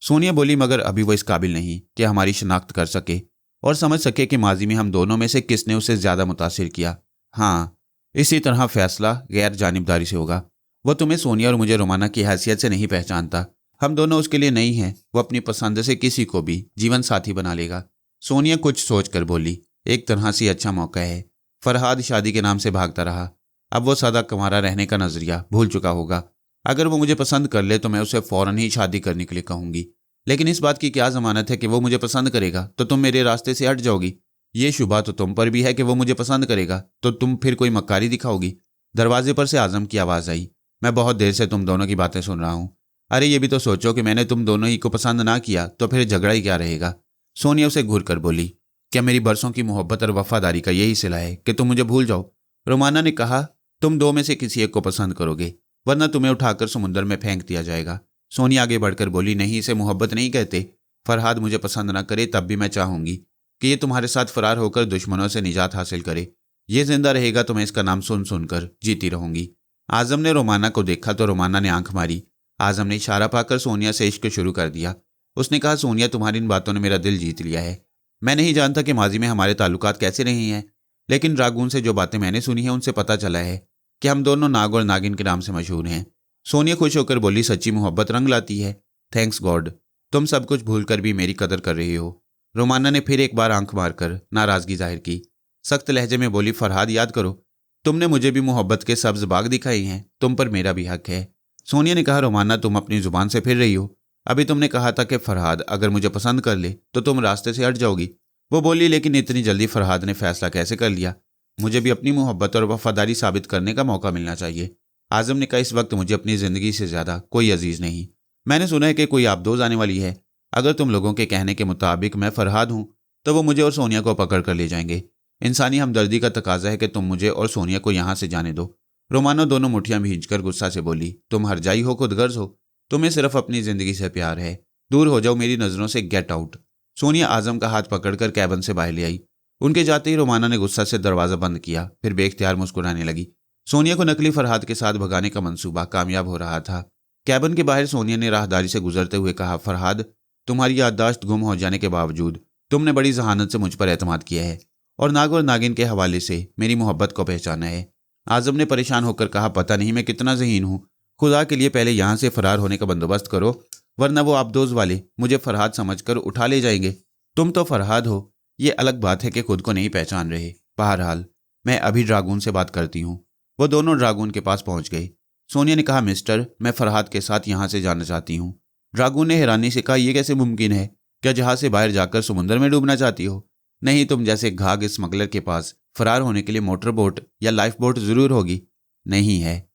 सोनिया बोली, मगर अभी वो इस काबिल नहीं कि हमारी शनाख्त कर सके और समझ सके कि माजी में हम दोनों में से किसने उसे ज्यादा मुतासिर किया। हाँ, इसी तरह फैसला गैर जानिबदारी से होगा। वो तुम्हें सोनिया और मुझे रोमाना की हैसियत से नहीं पहचानता। हम दोनों उसके लिए नहीं हैं। वो अपनी पसंद से किसी को भी जीवन साथी बना लेगा। सोनिया कुछ सोचकर बोली, एक तरह से अच्छा मौका है। फरहाद शादी के नाम से भागता रहा। अब वो सदा कुंवारा रहने का नजरिया भूल चुका होगा। अगर वो मुझे पसंद कर ले तो मैं उसे फौरन ही शादी करने के लिए कहूंगी। लेकिन इस बात की क्या जमानत है कि वो मुझे पसंद करेगा तो तुम मेरे रास्ते से हट जाओगी। ये शुबा तो तुम पर भी है कि वो मुझे पसंद करेगा तो तुम फिर कोई मक्कारी दिखाओगी। दरवाजे पर से आजम की आवाज़ आई, मैं बहुत देर से तुम दोनों की बातें सुन रहा हूं। अरे ये भी तो सोचो कि मैंने तुम दोनों ही को पसंद ना किया तो फिर झगड़ा ही क्या रहेगा। सोनिया उसे घूर कर बोली, क्या मेरी बरसों की मोहब्बत और वफादारी का यही सिला है कि तुम मुझे भूल जाओ। रोमाना ने कहा, तुम 2 में से किसी एक को पसंद करोगे, वरना तुम्हें उठाकर समुद्र में फेंक दिया जाएगा। सोनिया आगे बढ़कर बोली, नहीं, इसे मोहब्बत नहीं कहते। फरहाद मुझे पसंद ना करे तब भी मैं चाहूंगी कि ये तुम्हारे साथ फरार होकर दुश्मनों से निजात हासिल करे। ये जिंदा रहेगा तो मैं इसका नाम सुन सुनकर जीती रहूंगी। आजम ने रोमाना को देखा तो रोमाना ने आंख मारी। आजम ने इशारा पाकर सोनिया से इश्क शुरू कर दिया। उसने कहा, सोनिया तुम्हारी इन बातों ने मेरा दिल जीत लिया है। मैं नहीं जानता कि माजी में हमारे ताल्लुकात कैसे रहे हैं, लेकिन ड्रैगन से जो बातें मैंने सुनी हैं उनसे पता चला है कि हम दोनों नाग और नागिन के नाम से मशहूर हैं। सोनिया खुश होकर बोली, सच्ची मोहब्बत रंग लाती है। थैंक्स गॉड, तुम सब कुछ भूलकर भी मेरी कदर कर रही हो। रोमाना ने फिर एक बार आंख मारकर नाराजगी जाहिर की। सख्त लहजे में बोली, फरहाद याद करो, तुमने मुझे भी मोहब्बत के सब्ज बाग दिखाई हैं, तुम पर मेरा भी हक है। सोनिया ने कहा, रोमाना तुम अपनी जुबान से फिर रही हो। अभी तुमने कहा था कि फरहाद अगर मुझे पसंद कर ले तो तुम रास्ते से हट जाओगी। वो बोली, लेकिन इतनी जल्दी फरहाद ने फैसला कैसे कर लिया? मुझे भी अपनी मोहब्बत और वफादारी साबित करने का मौका मिलना चाहिए। आजम ने कहा, इस वक्त मुझे अपनी ज़िंदगी से ज़्यादा कोई अजीज़ नहीं। मैंने सुना है कि कोई आबदोज आने वाली है। अगर तुम लोगों के कहने के मुताबिक मैं फरहाद हूँ तो वो मुझे और सोनिया को पकड़ कर ले जाएंगे। इंसानी हमदर्दी का तकाजा है कि तुम मुझे और सोनिया को यहाँ से जाने दो। रोमाना दोनों मुठियां भींचकर गुस्सा से बोली, तुम हरजाई हो, खुदगर्ज हो। तुम्हें सिर्फ अपनी ज़िंदगी से प्यार है। दूर हो जाओ मेरी नज़रों से, गेट आउट। सोनिया आजम का हाथ पकड़कर कैबिन से बाहर ले आई। उनके जाते ही रोमाना ने गुस्सा से दरवाज़ा बंद किया, फिर बेख्तियार मुस्कुराने लगी। सोनिया को नकली फरहाद के साथ भगाने का मंसूबा कामयाब हो रहा था। कैबिन के बाहर सोनिया ने राहदारी से गुजरते हुए कहा, फरहाद, तुम्हारी याददाश्त गुम हो जाने के बावजूद तुमने बड़ी जहानत से मुझ पर एतमाद किया है और नाग और नागिन के हवाले से मेरी मोहब्बत को पहचाना है। आजम ने परेशान होकर कहा, पता नहीं मैं कितना ज़हीन हूँ। खुदा के लिए पहले यहाँ से फरार होने का बंदोबस्त करो, वरना वो आबदोज वाले मुझे फरहाद समझकर उठा ले जाएंगे। तुम तो फरहाद हो, ये अलग बात है कि खुद को नहीं पहचान रहे। बहरहाल मैं अभी ड्रैगन से बात करती हूँ। वो दोनों ड्रैगन के पास पहुँच गए। सोनिया ने कहा, मिस्टर, मैं फरहाद के साथ यहाँ से जाना चाहती हूँ। ड्रैगन ने हैरानी से कहा, यह कैसे मुमकिन है? क्या जहाज से बाहर जाकर समुद्र में डूबना चाहती हो? नहीं, तुम जैसे घाघ स्मगलर के पास फरार होने के लिए मोटर बोट या लाइफ बोट जरूर होगी। नहीं है।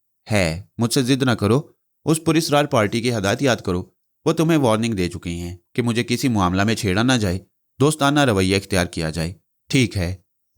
मुझसे जिद ना करो। उस पुरस्कार पार्टी की हदायत याद करो। वो तुम्हें वार्निंग दे चुके हैं कि मुझे किसी मामला में छेड़ा ना जाए, दोस्ताना रवैया इख्तियार किया जाए। ठीक है,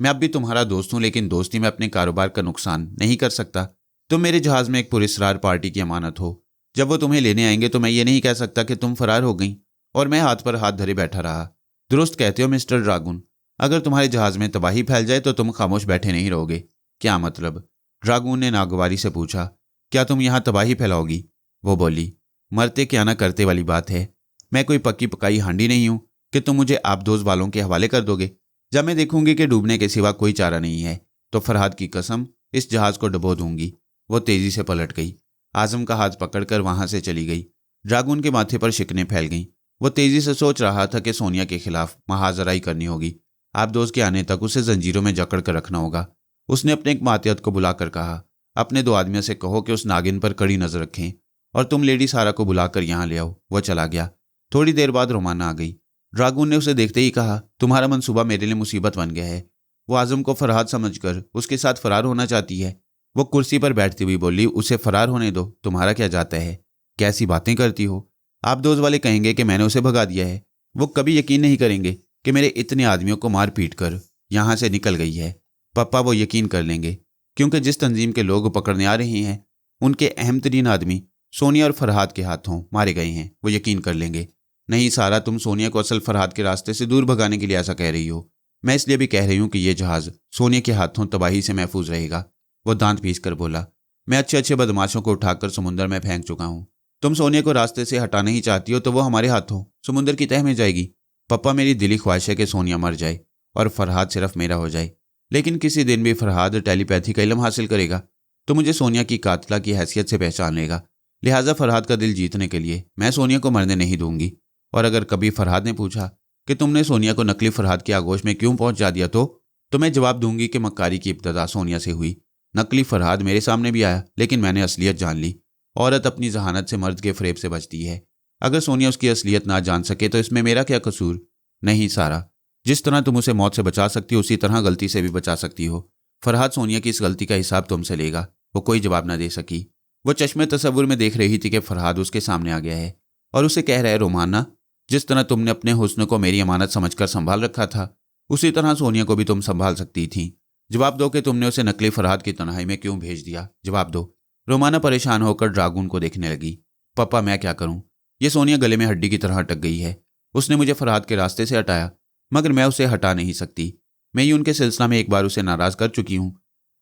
मैं अब भी तुम्हारा दोस्त हूँ, लेकिन दोस्ती में अपने कारोबार का नुकसान नहीं कर सकता। तुम मेरे जहाज में एक पुरस्कार पार्टी की अमानत हो। जब वो तुम्हें लेने आएंगे तो मैं ये नहीं कह सकता कि तुम फरार हो गई और मैं हाथ पर हाथ धरे बैठा रहा। दुरुस्त कहते हो मिस्टर ड्रैगन। अगर तुम्हारे जहाज में तबाही फैल जाए तो तुम खामोश बैठे नहीं रहोगे। क्या मतलब? ड्रैगन ने नागवारी से पूछा। क्या तुम यहाँ तबाही फैलाओगी? वो बोली। मरते क्या ना करते वाली बात है। मैं कोई पक्की पकाई हांडी नहीं हूं कि तुम मुझे आबदोज वालों के हवाले कर दोगे। जब मैं देखूंगी कि डूबने के सिवा कोई चारा नहीं है तो फरहाद की कसम इस जहाज को डुबो दूंगी। वो तेजी से पलट गई। आजम का हाथ पकड़कर वहां से चली गई। ड्रैगन के माथे पर शिकने फैल गईं। वो तेजी से सोच रहा था कि सोनिया के खिलाफ महाजराई करनी होगी। आबदोज के आने तक उसे जंजीरों में जकड़ कर रखना होगा। उसने अपने एक मातहत को बुलाकर कहा, अपने 2 आदमियों से कहो कि उस नागिन पर कड़ी नजर रखें और तुम लेडी सारा को बुलाकर यहाँ ले आओ। वो चला गया। थोड़ी देर बाद रोमाना आ गई। ड्रैगन ने उसे देखते ही कहा, तुम्हारा मंसूबा मेरे लिए मुसीबत बन गया है। वो आजम को फरहाद समझकर उसके साथ फरार होना चाहती है। वो कुर्सी पर बैठती हुई बोली, उसे फरार होने दो, तुम्हारा क्या जाता है? कैसी बातें करती हो? आप दोस्त वाले कहेंगे कि मैंने उसे भगा दिया है। वो कभी यकीन नहीं करेंगे कि मेरे इतने आदमियों को मार पीट कर यहाँ से निकल गई है। पप्पा वो यकीन कर लेंगे, क्योंकि जिस तंजीम के लोग पकड़ने आ रहे हैं उनके अहम तरीन आदमी सोनिया और फरहाद के हाथों मारे गए हैं। वो यकीन कर लेंगे। नहीं सारा, तुम सोनिया को असल फरहाद के रास्ते से दूर भगाने के लिए ऐसा कह रही हो। मैं इसलिए भी कह रही हूँ कि यह जहाज सोनिया के हाथों तबाही से महफूज रहेगा। वो दांत पीस कर बोला, मैं अच्छे अच्छे बदमाशों को उठाकर समुद्र में फेंक चुका हूँ। तुम सोनिया को रास्ते से हटाना ही चाहती हो तो वो हमारे हाथों समुद्र की तह में जाएगी। पप्पा, मेरी दिली ख्वाहिश है कि सोनिया मर जाए और फरहाद सिर्फ मेरा हो जाए, लेकिन किसी दिन भी फरहाद टेलीपैथी का इल्म हासिल करेगा तो मुझे सोनिया की कातिला की हैसियत से पहचान लेगा। लिहाजा फरहाद का दिल जीतने के लिए मैं सोनिया को मरने नहीं दूंगी। और अगर कभी फरहाद ने पूछा कि तुमने सोनिया को नकली फरहाद की आगोश में क्यों पहुंचा दिया तो मैं जवाब दूंगी कि मक्कारी की इब्तदा सोनिया से हुई। नकली फरहाद मेरे सामने भी आया, लेकिन मैंने असलियत जान ली। औरत अपनी जहानत से मर्द के फरेब से बचती है। अगर सोनिया उसकी असलियत ना जान सके तो इसमें मेरा क्या कसूर? नहीं सारा, जिस तरह तुम उसे मौत से बचा सकती हो उसी तरह गलती से भी बचा सकती हो। फरहाद सोनिया की इस गलती का हिसाब तुमसे लेगा। वो कोई जवाब न दे सकी। वो चश्मे तसव्वुर में देख रही थी कि फरहाद उसके सामने आ गया है और उसे कह रहा है, रोमाना, जिस तरह तुमने अपने हुस्न को मेरी अमानत समझकर संभाल रखा था उसी तरह सोनिया को भी तुम संभाल सकती थी। जवाब दो कि तुमने उसे नकली फरहाद की तन्हाई में क्यों भेज दिया। जवाब दो। रोमाना परेशान होकर ड्रैगन को देखने लगी। पप्पा, मैं क्या करूं? ये सोनिया गले में हड्डी की तरह अटक गई है। उसने मुझे फरहाद के रास्ते से हटाया, मगर मैं उसे हटा नहीं सकती। मैं ही उनके सिलसिला में एक बार उसे नाराज कर चुकी हूं।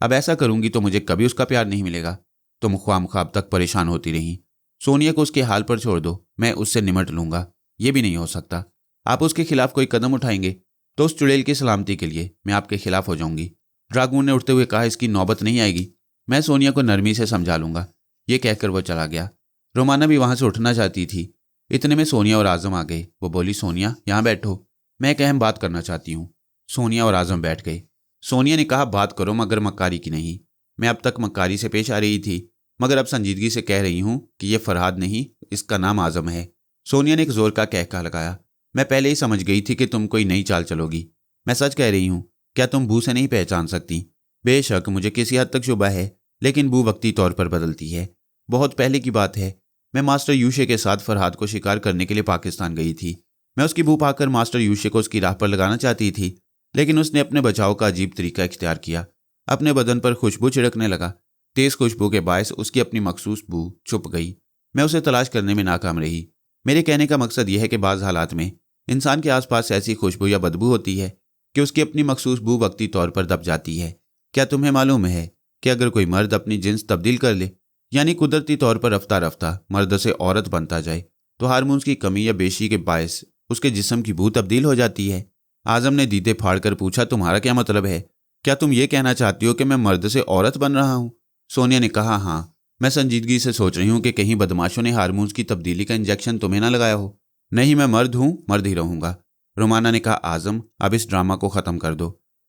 अब ऐसा करूंगी तो मुझे कभी उसका प्यार नहीं मिलेगा। तुम ख्वाम अब तक परेशान होती रही। सोनिया को उसके हाल पर छोड़ दो, मैं उससे निमट लूंगा। ये भी नहीं हो सकता। आप उसके खिलाफ कोई कदम उठाएंगे तो उस चुड़ैल की सलामती के लिए मैं आपके खिलाफ हो जाऊंगी। ड्रैगन ने उठते हुए कहा, इसकी नौबत नहीं आएगी, मैं सोनिया को नरमी से समझा लूंगा। ये कहकर वो चला गया। रोमाना भी वहां से उठना चाहती थी। इतने में सोनिया और आजम आ गए। वो बोली, सोनिया यहाँ बैठो, मैं एक अहम बात करना चाहती हूँ। सोनिया और आजम बैठ गए। सोनिया ने कहा, बात करो मगर मक्कारी की नहीं। मैं अब तक मक्कारी से पेश आ रही थी, मगर अब संजीदगी से कह रही हूँ कि यह फरहाद नहीं, इसका नाम आजम है। सोनिया ने एक जोर का कहका लगाया, मैं पहले ही समझ गई थी कि तुम कोई नई चाल चलोगी। मैं सच कह रही हूँ, क्या तुम बू से नहीं पहचान सकती? बेशक मुझे किसी हद तक शुबा है, लेकिन बू वक्ती तौर पर बदलती है। बहुत पहले की बात है, मैं मास्टर यूशे के साथ फरहाद को शिकार करने के लिए पाकिस्तान गई थी। मैं उसकी बू पाकर मास्टर यूशे को उसकी राह पर लगाना चाहती थी, लेकिन उसने अपने बचाव का अजीब तरीका इख्तियार किया। अपने बदन पर खुशबू छिड़कने लगा। तेज खुशबू के बायस उसकी अपनी मखसूस बू छुप गई। मैं उसे तलाश करने में नाकाम रही। मेरे कहने का मकसद यह है कि बाज़ हालात में इंसान के आसपास ऐसी खुशबू या बदबू होती है कि उसकी अपनी मखसूस बू वक्ती तौर पर दब जाती है। क्या तुम्हें मालूम है कि अगर कोई मर्द अपनी जिन्स तब्दील कर ले, यानी कुदरती तौर पर रफ्ता रफ्ता मर्द से औरत बनता जाए, तो हार्मोन्स की कमी या बेशी के बायस उसके जिस्म की बू तब्दील हो जाती है? आजम ने दीदे फाड़ कर पूछा, तुम्हारा क्या मतलब है? क्या तुम ये कहना चाहती हो कि मैं मर्द से औरत बन रहा हूँ? सोनिया ने कहा, हाँ, मैं संजीदगी से सोच रही हूँ कि कहीं बदमाशों ने हार्मोन्स की तब्दीली का इंजेक्शन तुम्हें ना लगाया हो। नहीं, मैं मर्द हूँ, मर्द ही रहूंगा। रोमाना ने कहा, आजम अब इस ड्रामा को ख़त्म कर दो।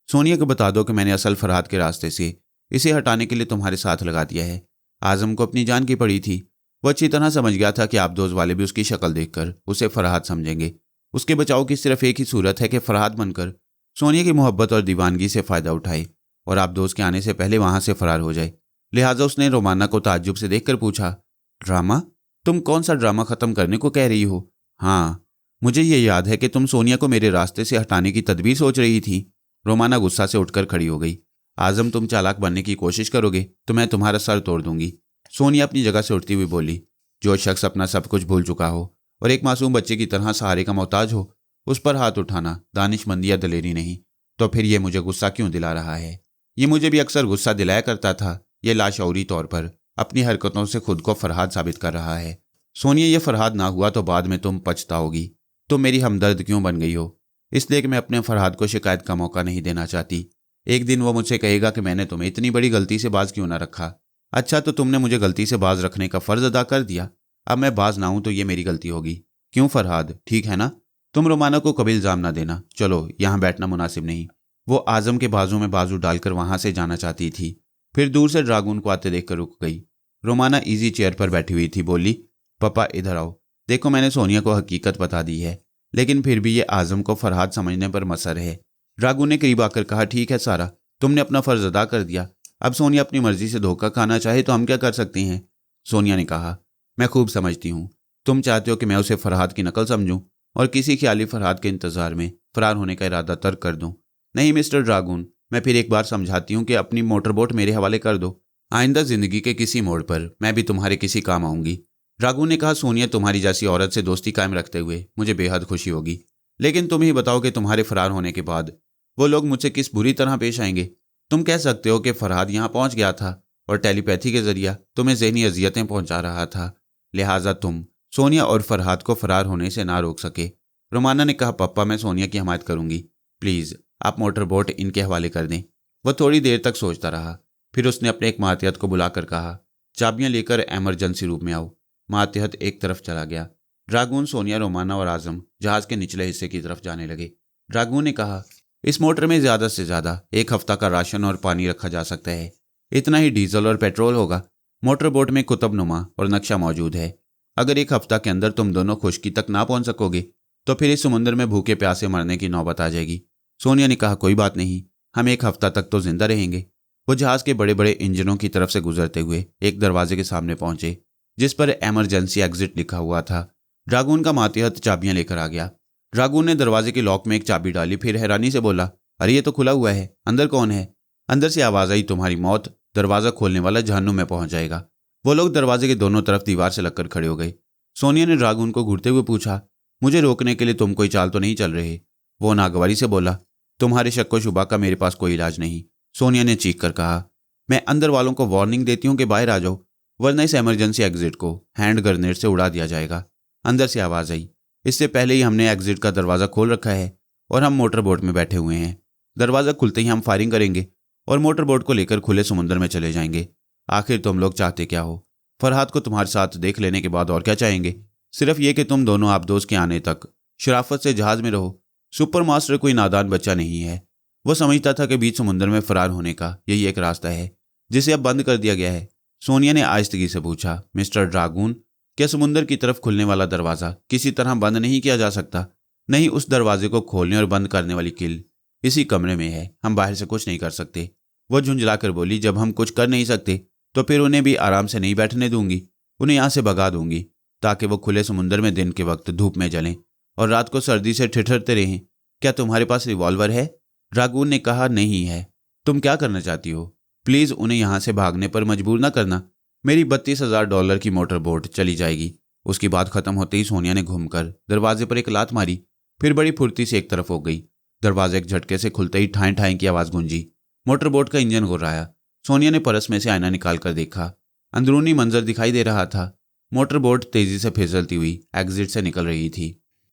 सोनिया को बता दो कि मैंने असल फरहाद के रास्ते से इसे हटाने के लिए तुम्हारे साथ लगा दिया है। आजम को अपनी जान की पड़ी थी। वो अच्छी तरह समझ गया था कि आबदोज वाले भी उसकी शक्ल देखकर उसे फरहाद समझेंगे। उसके बचाव की सिर्फ एक ही सूरत है कि फरहाद बनकर सोनिया की मोहब्बत और दीवानगी से फ़ायदा उठाए और आबदोज के आने से पहले वहाँ से फरार हो जाए। लिहाजा उसने रोमाना को ताज्जुब से देखकर पूछा, ड्रामा? तुम कौन सा ड्रामा ख़त्म करने को कह रही हो? हाँ, मुझे ये याद है कि तुम सोनिया को मेरे रास्ते से हटाने की तदबीर सोच रही थी। रोमाना गुस्सा से उठकर खड़ी हो गई। आजम, तुम चालाक बनने की कोशिश करोगे तो मैं तुम्हारा सर तोड़ दूंगी। सोनिया अपनी जगह से उठती हुई बोली, जो शख्स अपना सब कुछ भूल चुका हो और एक मासूम बच्चे की तरह सहारे का मोहताज हो, उस पर हाथ उठाना दानिशमंदी या दलेरी नहीं। तो फिर ये मुझे गुस्सा क्यों दिला रहा है? ये मुझे भी अक्सर गुस्सा दिलाया करता था, ये लाशऊरी तौर पर। अपनी हरकतों से खुद को फरहाद साबित कर रहा है। सोनिया, ये फरहाद ना हुआ तो बाद में तुम पछताओगी। तुम मेरी हमदर्द क्यों बन गई हो, इसलिए कि मैं अपने फरहाद को शिकायत का मौका नहीं देना चाहती। एक दिन वो मुझसे कहेगा कि मैंने तुम्हें इतनी बड़ी गलती से बाज क्यों ना रखा। अच्छा, तो तुमने मुझे गलती से बाज रखने का फर्ज अदा कर दिया। अब मैं बाज ना हूं तो ये मेरी गलती होगी। क्यों फरहाद, ठीक है ना? तुम रोमाना को कभी इल्जाम ना देना। चलो, यहाँ बैठना मुनासिब नहीं। वो आजम के बाजू में बाजू डालकर वहां से जाना चाहती थी, फिर दूर से ड्रागून को आते देखकर रुक गई। रोमाना इजी चेयर पर बैठी हुई थी। बोली, पापा इधर आओ। देखो, मैंने सोनिया को हकीकत बता दी है, लेकिन फिर भी ये आजम को फरहाद समझने पर मसर है। ड्रागून ने करीब आकर कहा, ठीक है सारा, तुमने अपना फर्ज अदा कर दिया। अब सोनिया अपनी मर्जी से धोखा खाना चाहे तो हम क्या कर सकते हैं? सोनिया ने कहा, मैं खूब समझती हूँ। तुम चाहते हो कि मैं उसे फरहाद की नकल समझूं और किसी ख्याली फरहाद के इंतजार में फरार होने का इरादा तर्क कर दूं। नहीं मिस्टर ड्रागून, मैं फिर एक बार समझाती हूँ कि अपनी मोटरबोट मेरे हवाले कर दो। आइंदा जिंदगी के किसी मोड़ पर मैं भी तुम्हारे किसी काम आऊंगी। ड्रागून ने कहा, सोनिया, तुम्हारी जैसी औरत से दोस्ती कायम रखते हुए मुझे बेहद खुशी होगी, लेकिन तुम ही बताओ कि तुम्हारे फरार होने के बाद वो लोग मुझसे किस बुरी तरह पेश आएंगे। तुम कह सकते हो कि फरहाद यहाँ पहुंच गया था और टेलीपैथी के जरिए तुम्हें ज़हनी अजियतें पहुंचा रहा था, लिहाजा तुम सोनिया और फरहाद को फरार होने से ना रोक सके। रोमाना ने कहा, पप्पा, मैं सोनिया की हमायत करूंगी। प्लीज़ आप मोटरबोट इनके हवाले कर दें। वह थोड़ी देर तक सोचता रहा, फिर उसने अपने एक मातहत को बुलाकर कहा, चाबियां लेकर एमरजेंसी रूम में आओ। मातहत एक तरफ चला गया। ड्रागून, सोनिया, रोमाना और आजम जहाज के निचले हिस्से की तरफ जाने लगे। ड्रागून ने कहा, इस मोटर में ज़्यादा से ज़्यादा 1 हफ्ता का राशन और पानी रखा जा सकता है। इतना ही डीजल और पेट्रोल होगा। मोटर बोट में कुतुबनुमा और नक्शा मौजूद है। अगर 1 हफ्ता के अंदर तुम दोनों खुशकी तक ना पहुंच सकोगे तो फिर इस समुद्र में भूखे प्यासे मरने की नौबत आ जाएगी। सोनिया ने कहा, कोई बात नहीं, हम 1 हफ्ता तक तो जिंदा रहेंगे। वो जहाज के बड़े बड़े इंजनों की तरफ से गुजरते हुए एक दरवाजे के सामने पहुंचे जिस पर इमरजेंसी एग्जिट लिखा हुआ था। ड्रागून का मातहत चाबियां लेकर आ गया। ड्रागून ने दरवाजे के लॉक में एक चाबी डाली, फिर हैरानी से बोला, अरे ये तो खुला हुआ है, अंदर कौन है? अंदर से आवाज आई, तुम्हारी मौत, दरवाजा खोलने वाला जहन्नुम में पहुंच जाएगा। वो लोग दरवाजे के दोनों तरफ दीवार से लगकर खड़े हो गए। सोनिया ने ड्रागून को घूरते हुए पूछा, मुझे रोकने के लिए तुम कोई चाल तो नहीं चल रहे? वो नागवारी से बोला, तुम्हारे शक व शुबा का मेरे पास कोई इलाज नहीं। सोनिया ने चीख कर कहा, मैं अंदर वालों को वार्निंग देती हूँ कि बाहर आ जाओ, वरना इस इमरजेंसी एग्जिट को हैंड ग्रेनेड से उड़ा दिया जाएगा। अंदर से आवाज आई, इससे पहले ही हमने एग्जिट का दरवाज़ा खोल रखा है और हम मोटर बोट में बैठे हुए हैं। दरवाज़ा खुलते ही हम फायरिंग करेंगे और मोटर बोट को लेकर खुले समुद्र में चले जाएंगे। आखिर तुम लोग चाहते क्या हो? फरहाद को तुम्हारे साथ देख लेने के बाद और क्या चाहेंगे? सिर्फ ये कि तुम दोनों आबदोज के आने तक शराफत से जहाज में रहो। सुपर मास्टर कोई नादान बच्चा नहीं है। वो समझता था कि बीच समुद्र में फरार होने का यही एक रास्ता है जिसे अब बंद कर दिया गया है। सोनिया ने आहिस्तगी से पूछा, मिस्टर ड्रागून, क्या समुद्र की तरफ खुलने वाला दरवाज़ा किसी तरह बंद नहीं किया जा सकता? नहीं, उस दरवाजे को खोलने और बंद करने वाली कील इसी कमरे में है, हम बाहर से कुछ नहीं कर सकते। वो झुंझलाकर बोली, जब हम कुछ कर नहीं सकते तो फिर उन्हें भी आराम से नहीं बैठने दूंगी, उन्हें यहाँ से भगा दूंगी ताकि वो खुले समुद्र में दिन के वक्त धूप में जलें और रात को सर्दी से ठिठुरते रहें। क्या तुम्हारे पास रिवॉल्वर है? ड्रागून ने कहा, नहीं है। तुम क्या करना चाहती हो? प्लीज़ उन्हें यहाँ से भागने पर मजबूर ना करना। मेरी $32,000 की मोटर बोट चली जाएगी। उसकी बात खत्म होते ही सोनिया ने घूमकर दरवाजे पर एक लात मारी, फिर बड़ी फुर्ती से एक तरफ हो गई। दरवाजे एक झटके से खुलते ही ठाएं ठाएं की आवाज़ गूंजी। मोटर बोट का इंजन घुर्राया। सोनिया ने परस में से आईना निकाल कर देखा। अंदरूनी मंजर दिखाई दे रहा था। मोटर बोट तेजी से फिसलती हुई एग्जिट से निकल रही थी।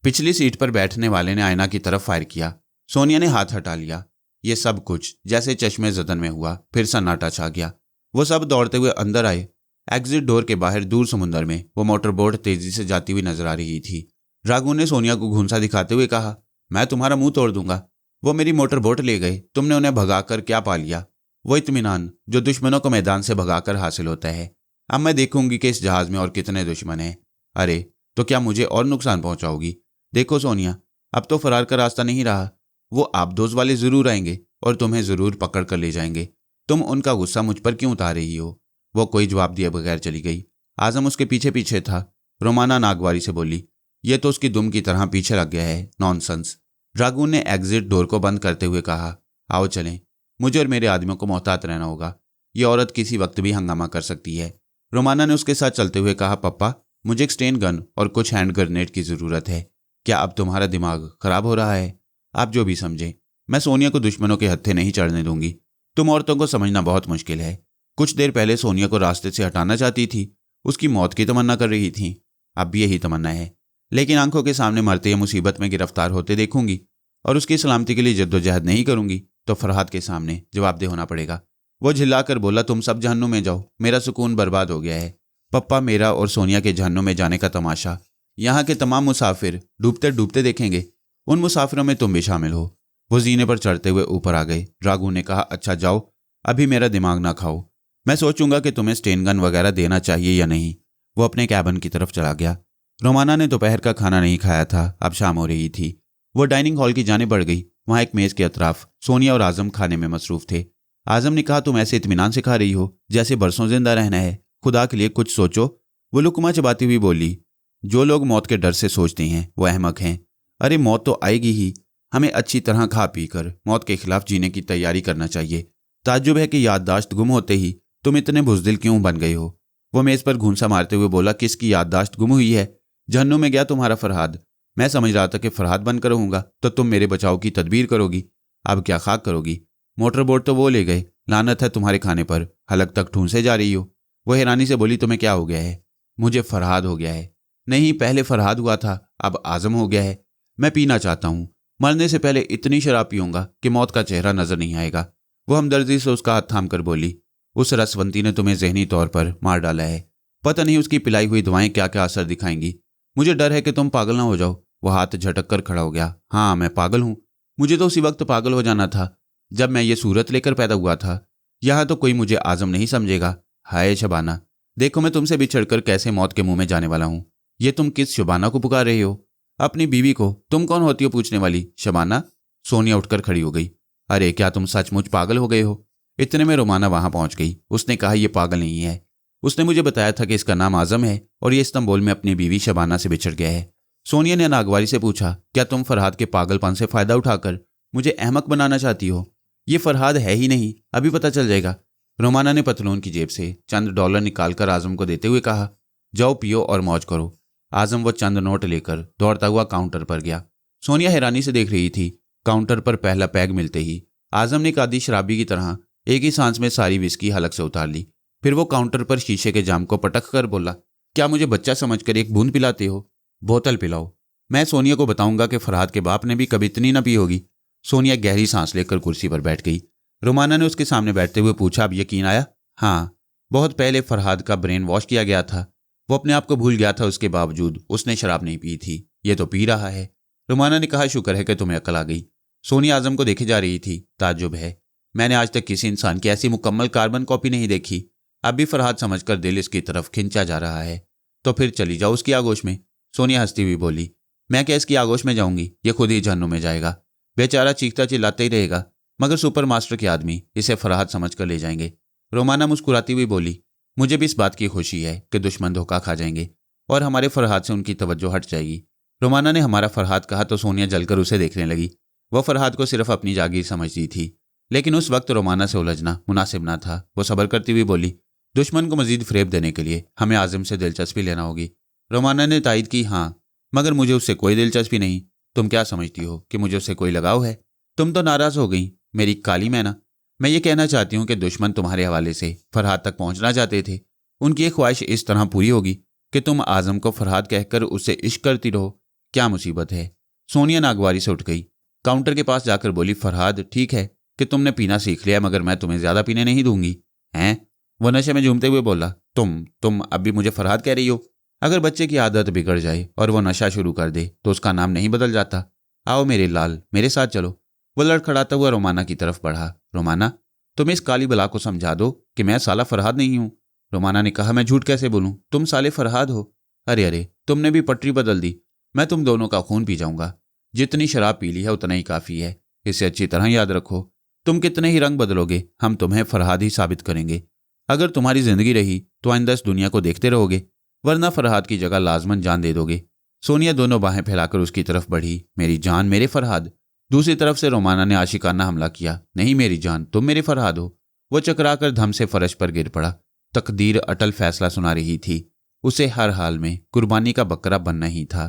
पिछली सीट पर बैठने वाले ने आईना की तरफ फायर किया। सोनिया ने हाथ हटा लिया। ये सब कुछ जैसे चश्मे ज़दन में हुआ, फिर सन्नाटा छा गया। वो सब दौड़ते हुए अंदर आए। एग्जिट डोर के बाहर दूर समुद्र में वो मोटर बोट तेजी से जाती हुई नजर आ रही थी। ड्रागून ने सोनिया को घूंसा दिखाते हुए कहा, मैं तुम्हारा मुंह तोड़ दूंगा। वो मेरी मोटर बोट ले गए, तुमने उन्हें भगाकर क्या पा लिया? वो इत्मीनान जो दुश्मनों को मैदान से भगाकर हासिल होता है। अब मैं देखूंगी कि इस जहाज में और कितने दुश्मन हैं। अरे तो क्या मुझे और नुकसान पहुंचाओगी? देखो सोनिया, अब तो फरार का रास्ता नहीं रहा। वो आबदोज वाले जरूर आएंगे और तुम्हें जरूर पकड़ कर ले जाएंगे। तुम उनका गुस्सा मुझ पर क्यों उतार रही हो? वो कोई जवाब दिए बगैर चली गई। आजम उसके पीछे पीछे था। रोमाना नागवारी से बोली, ये तो उसकी दुम की तरह पीछे लग गया है, नॉनसेंस। ड्रागून ने एग्जिट डोर को बंद करते हुए कहा, आओ चलें, मुझे और मेरे आदमियों को मोहतात रहना होगा। ये औरत किसी वक्त भी हंगामा कर सकती है। रोमाना ने उसके साथ चलते हुए कहा, पप्पा, मुझे एक स्टेन गन और कुछ हैंड ग्रेनेड की ज़रूरत है। क्या अब तुम्हारा दिमाग खराब हो रहा है? आप जो भी समझें, मैं सोनिया को दुश्मनों के हत्थे नहीं चढ़ने दूंगी। तुम औरतों को समझना बहुत मुश्किल है। कुछ देर पहले सोनिया को रास्ते से हटाना चाहती थी, उसकी मौत की तमन्ना कर रही थी। अब भी यही तमन्ना है, लेकिन आंखों के सामने मरते या मुसीबत में गिरफ्तार होते देखूंगी और उसकी सलामती के लिए जद्दोजहद नहीं करूंगी तो फरहाद के सामने जवाबदेह होना पड़ेगा। वो झिल्लाकर बोला, तुम सब जहन्नुम में जाओ, मेरा सुकून बर्बाद हो गया है। पप्पा, मेरा और सोनिया के जहन्नुम में जाने का तमाशा यहाँ के तमाम मुसाफिर डूबते डूबते देखेंगे। उन मुसाफिरों में तुम भी शामिल हो। वो जीने पर चढ़ते हुए ऊपर आ गए। राघु ने कहा, अच्छा जाओ, अभी मेरा दिमाग ना खाओ, मैं सोचूंगा कि तुम्हें स्टेन गन वगैरह देना चाहिए या नहीं। वो अपने कैबिन की तरफ चला गया। रोमाना ने दोपहर का खाना नहीं खाया था, अब शाम हो रही थी। वो डाइनिंग हॉल की जाने बढ़ गई। वहां एक मेज के अतराफ सोनिया और आजम खाने में मसरूफ थे। आजम ने कहा, तुम ऐसे इत्मीनान से खा रही हो जैसे बरसों जिंदा रहना है, खुदा के लिए कुछ सोचो। वो लुकमा चबाती हुई बोली, जो लोग मौत के डर से सोचते हैं वो अहमक हैं। अरे मौत तो आएगी ही, हमें अच्छी तरह खा पी कर मौत के खिलाफ जीने की तैयारी करना चाहिए। ताज्जुब है कि याददाश्त गुम होते ही तुम इतने बुज़दिल क्यों बन गए हो। वो मेज पर घूंसा मारते हुए बोला, किसकी याददाश्त गुम हुई है? जहन्नुम में गया तुम्हारा फरहाद। मैं समझ रहा था कि फरहाद बनकर रहूंगा तो तुम मेरे बचाव की तदबीर करोगी, अब क्या खाक करोगी? मोटर बोट तो वो ले गए, लानत है तुम्हारे खाने पर, हलक तक ठूंसे जा रही हो। वो हैरानी से बोली, तुम्हें क्या हो गया है? मुझे फरहाद हो गया है। नहीं, पहले फरहाद हुआ था, अब आजम हो गया है। मैं पीना चाहता हूँ, मरने से पहले इतनी शराब पीऊंगा कि मौत का चेहरा नजर नहीं आएगा। वो हमदर्दी से उसका हाथ थाम कर बोली, उस रसवंती ने तुम्हें जहनी तौर पर मार डाला है। पता नहीं उसकी पिलाई हुई दवाएं क्या क्या असर दिखाएंगी। मुझे डर है कि तुम पागल ना हो जाओ। वो हाथ झटक कर खड़ा हो गया। हाँ, मैं पागल हूँ। मुझे तो उसी वक्त पागल हो जाना था जब मैं ये सूरत लेकर पैदा हुआ था। यहाँ तो कोई मुझे आजम नहीं समझेगा। हाय शबाना, देखो मैं तुमसे बिछड़कर कैसे मौत के मुंह में जाने वाला हूँ। ये तुम किस शबाना को पुकार रहे हो? अपनी बीवी को। तुम कौन होती हो पूछने वाली? शबाना। सोनिया उठकर खड़ी हो गई। अरे क्या तुम सचमुच पागल हो गए हो? इतने में रोमाना वहां पहुंच गई। उसने कहा, यह पागल नहीं है। उसने मुझे बताया था कि इसका नाम आजम है और ये इस्तांबुल में अपनी बीवी शबाना से बिछड़ गया है। सोनिया ने नागवारी से पूछा, क्या तुम फरहाद के पागलपन से फायदा उठाकर मुझे अहमक बनाना चाहती हो? ये फरहाद है ही नहीं, अभी पता चल जाएगा। रोमाना ने पतलून की जेब से चंद डॉलर निकालकर आजम को देते हुए कहा, जाओ पियो और मौज करो। आजम वो चंद नोट लेकर दौड़ता हुआ काउंटर पर गया। सोनिया हैरानी से देख रही थी। काउंटर पर पहला पैग मिलते ही आजम ने एक आदी शराबी की तरह एक ही सांस में सारी विस्की हलक से उतार ली। फिर वो काउंटर पर शीशे के जाम को पटक कर बोला, क्या मुझे बच्चा समझकर एक बूंद पिलाते हो? बोतल पिलाओ। मैं सोनिया को बताऊंगा कि फरहाद के बाप ने भी कभी इतनी न पी होगी। सोनिया गहरी सांस लेकर कुर्सी पर बैठ गई। रोमाना ने उसके सामने बैठते हुए पूछा, अब यकीन आया? हाँ, बहुत पहले फरहाद का ब्रेन वॉश किया गया था। वो अपने आप को भूल गया था, उसके बावजूद उसने शराब नहीं पी थी। ये तो पी रहा है। रोमाना ने कहा, शुक्र है कि तुम्हें अकल आ गई। सोनिया आजम को देखे जा रही थी। ताज्जुब है, मैंने आज तक किसी इंसान की ऐसी मुकम्मल कार्बन कॉपी नहीं देखी। अब भी फरहाद समझकर दिल इसकी तरफ खिंचा जा रहा है। तो फिर चली जाओ उसकी आगोश में। सोनिया हंसती हुई बोली, मैं क्या इसकी आगोश में जाऊंगी? ये खुद ही जहन्नुम में जाएगा। बेचारा चीखता चिल्लाता ही रहेगा, मगर सुपर मास्टर के आदमी इसे फरहाद समझ कर ले जाएंगे। रोमाना मुस्कुराती हुई बोली, मुझे भी इस बात की खुशी है कि दुश्मन धोखा खा जाएंगे और हमारे फरहाद से उनकी तवज्जो हट जाएगी। रोमाना ने हमारा फरहाद कहा तो सोनिया जलकर उसे देखने लगी। वह फरहाद को सिर्फ अपनी जागीर समझती थी, लेकिन उस वक्त रोमाना से उलझना मुनासिब ना था। वो सब्र करती हुई बोली, दुश्मन को मजीद फरेब देने के लिए हमें आजिम से दिलचस्पी लेना होगी। रोमाना ने तायद की, हाँ, मगर मुझे उससे कोई दिलचस्पी नहीं। तुम क्या समझती हो कि मुझे उससे कोई लगाव है? तुम तो नाराज हो गई, मेरी काली मैना। मैं ये कहना चाहती हूँ कि दुश्मन तुम्हारे हवाले से फरहाद तक पहुंचना चाहते थे। उनकी एक ख्वाहिश इस तरह पूरी होगी कि तुम आजम को फरहाद कहकर उससे इश्क करती रहो। क्या मुसीबत है? सोनिया नागवारी से उठ गई। काउंटर के पास जाकर बोली, फरहाद, ठीक है कि तुमने पीना सीख लिया, मगर मैं तुम्हें ज्यादा पीने नहीं दूंगी। हैं? वो नशे में झूमते हुए बोला, तुम अब भी मुझे फरहाद कह रही हो? अगर बच्चे की आदत बिगड़ जाए और वो नशा शुरू कर दे तो उसका नाम नहीं बदल जाता। आओ मेरे लाल, मेरे साथ चलो। वो लड़खड़ाता हुआ रोमाना की तरफ बढ़ा। रोमाना, तुम इस काली बला को समझा दो कि मैं साला फरहाद नहीं हूं। रोमाना ने कहा, मैं झूठ कैसे बोलूं? तुम साले फरहाद हो। अरे अरे, तुमने भी पटरी बदल दी। मैं तुम दोनों का खून पी जाऊंगा। जितनी शराब पी ली है उतना ही काफी है। इसे अच्छी तरह याद रखो। तुम कितने ही रंग बदलोगे, हम तुम्हें फरहाद ही साबित करेंगे। अगर तुम्हारी जिंदगी रही तो आइंदा इस दुनिया को देखते रहोगे, वरना फरहाद की जगह लाजमन जान दे दोगे। सोनिया दोनों बाहें फैलाकर उसकी तरफ बढ़ी। मेरी जान, मेरे फरहाद। दूसरी तरफ से रोमाना ने आशिकाना हमला किया। नहीं मेरी जान, तुम मेरे फरहाद हो। वो चकराकर धम से फर्श पर गिर पड़ा। तकदीर अटल फैसला सुना रही थी। उसे हर हाल में कुर्बानी का बकरा बनना ही था।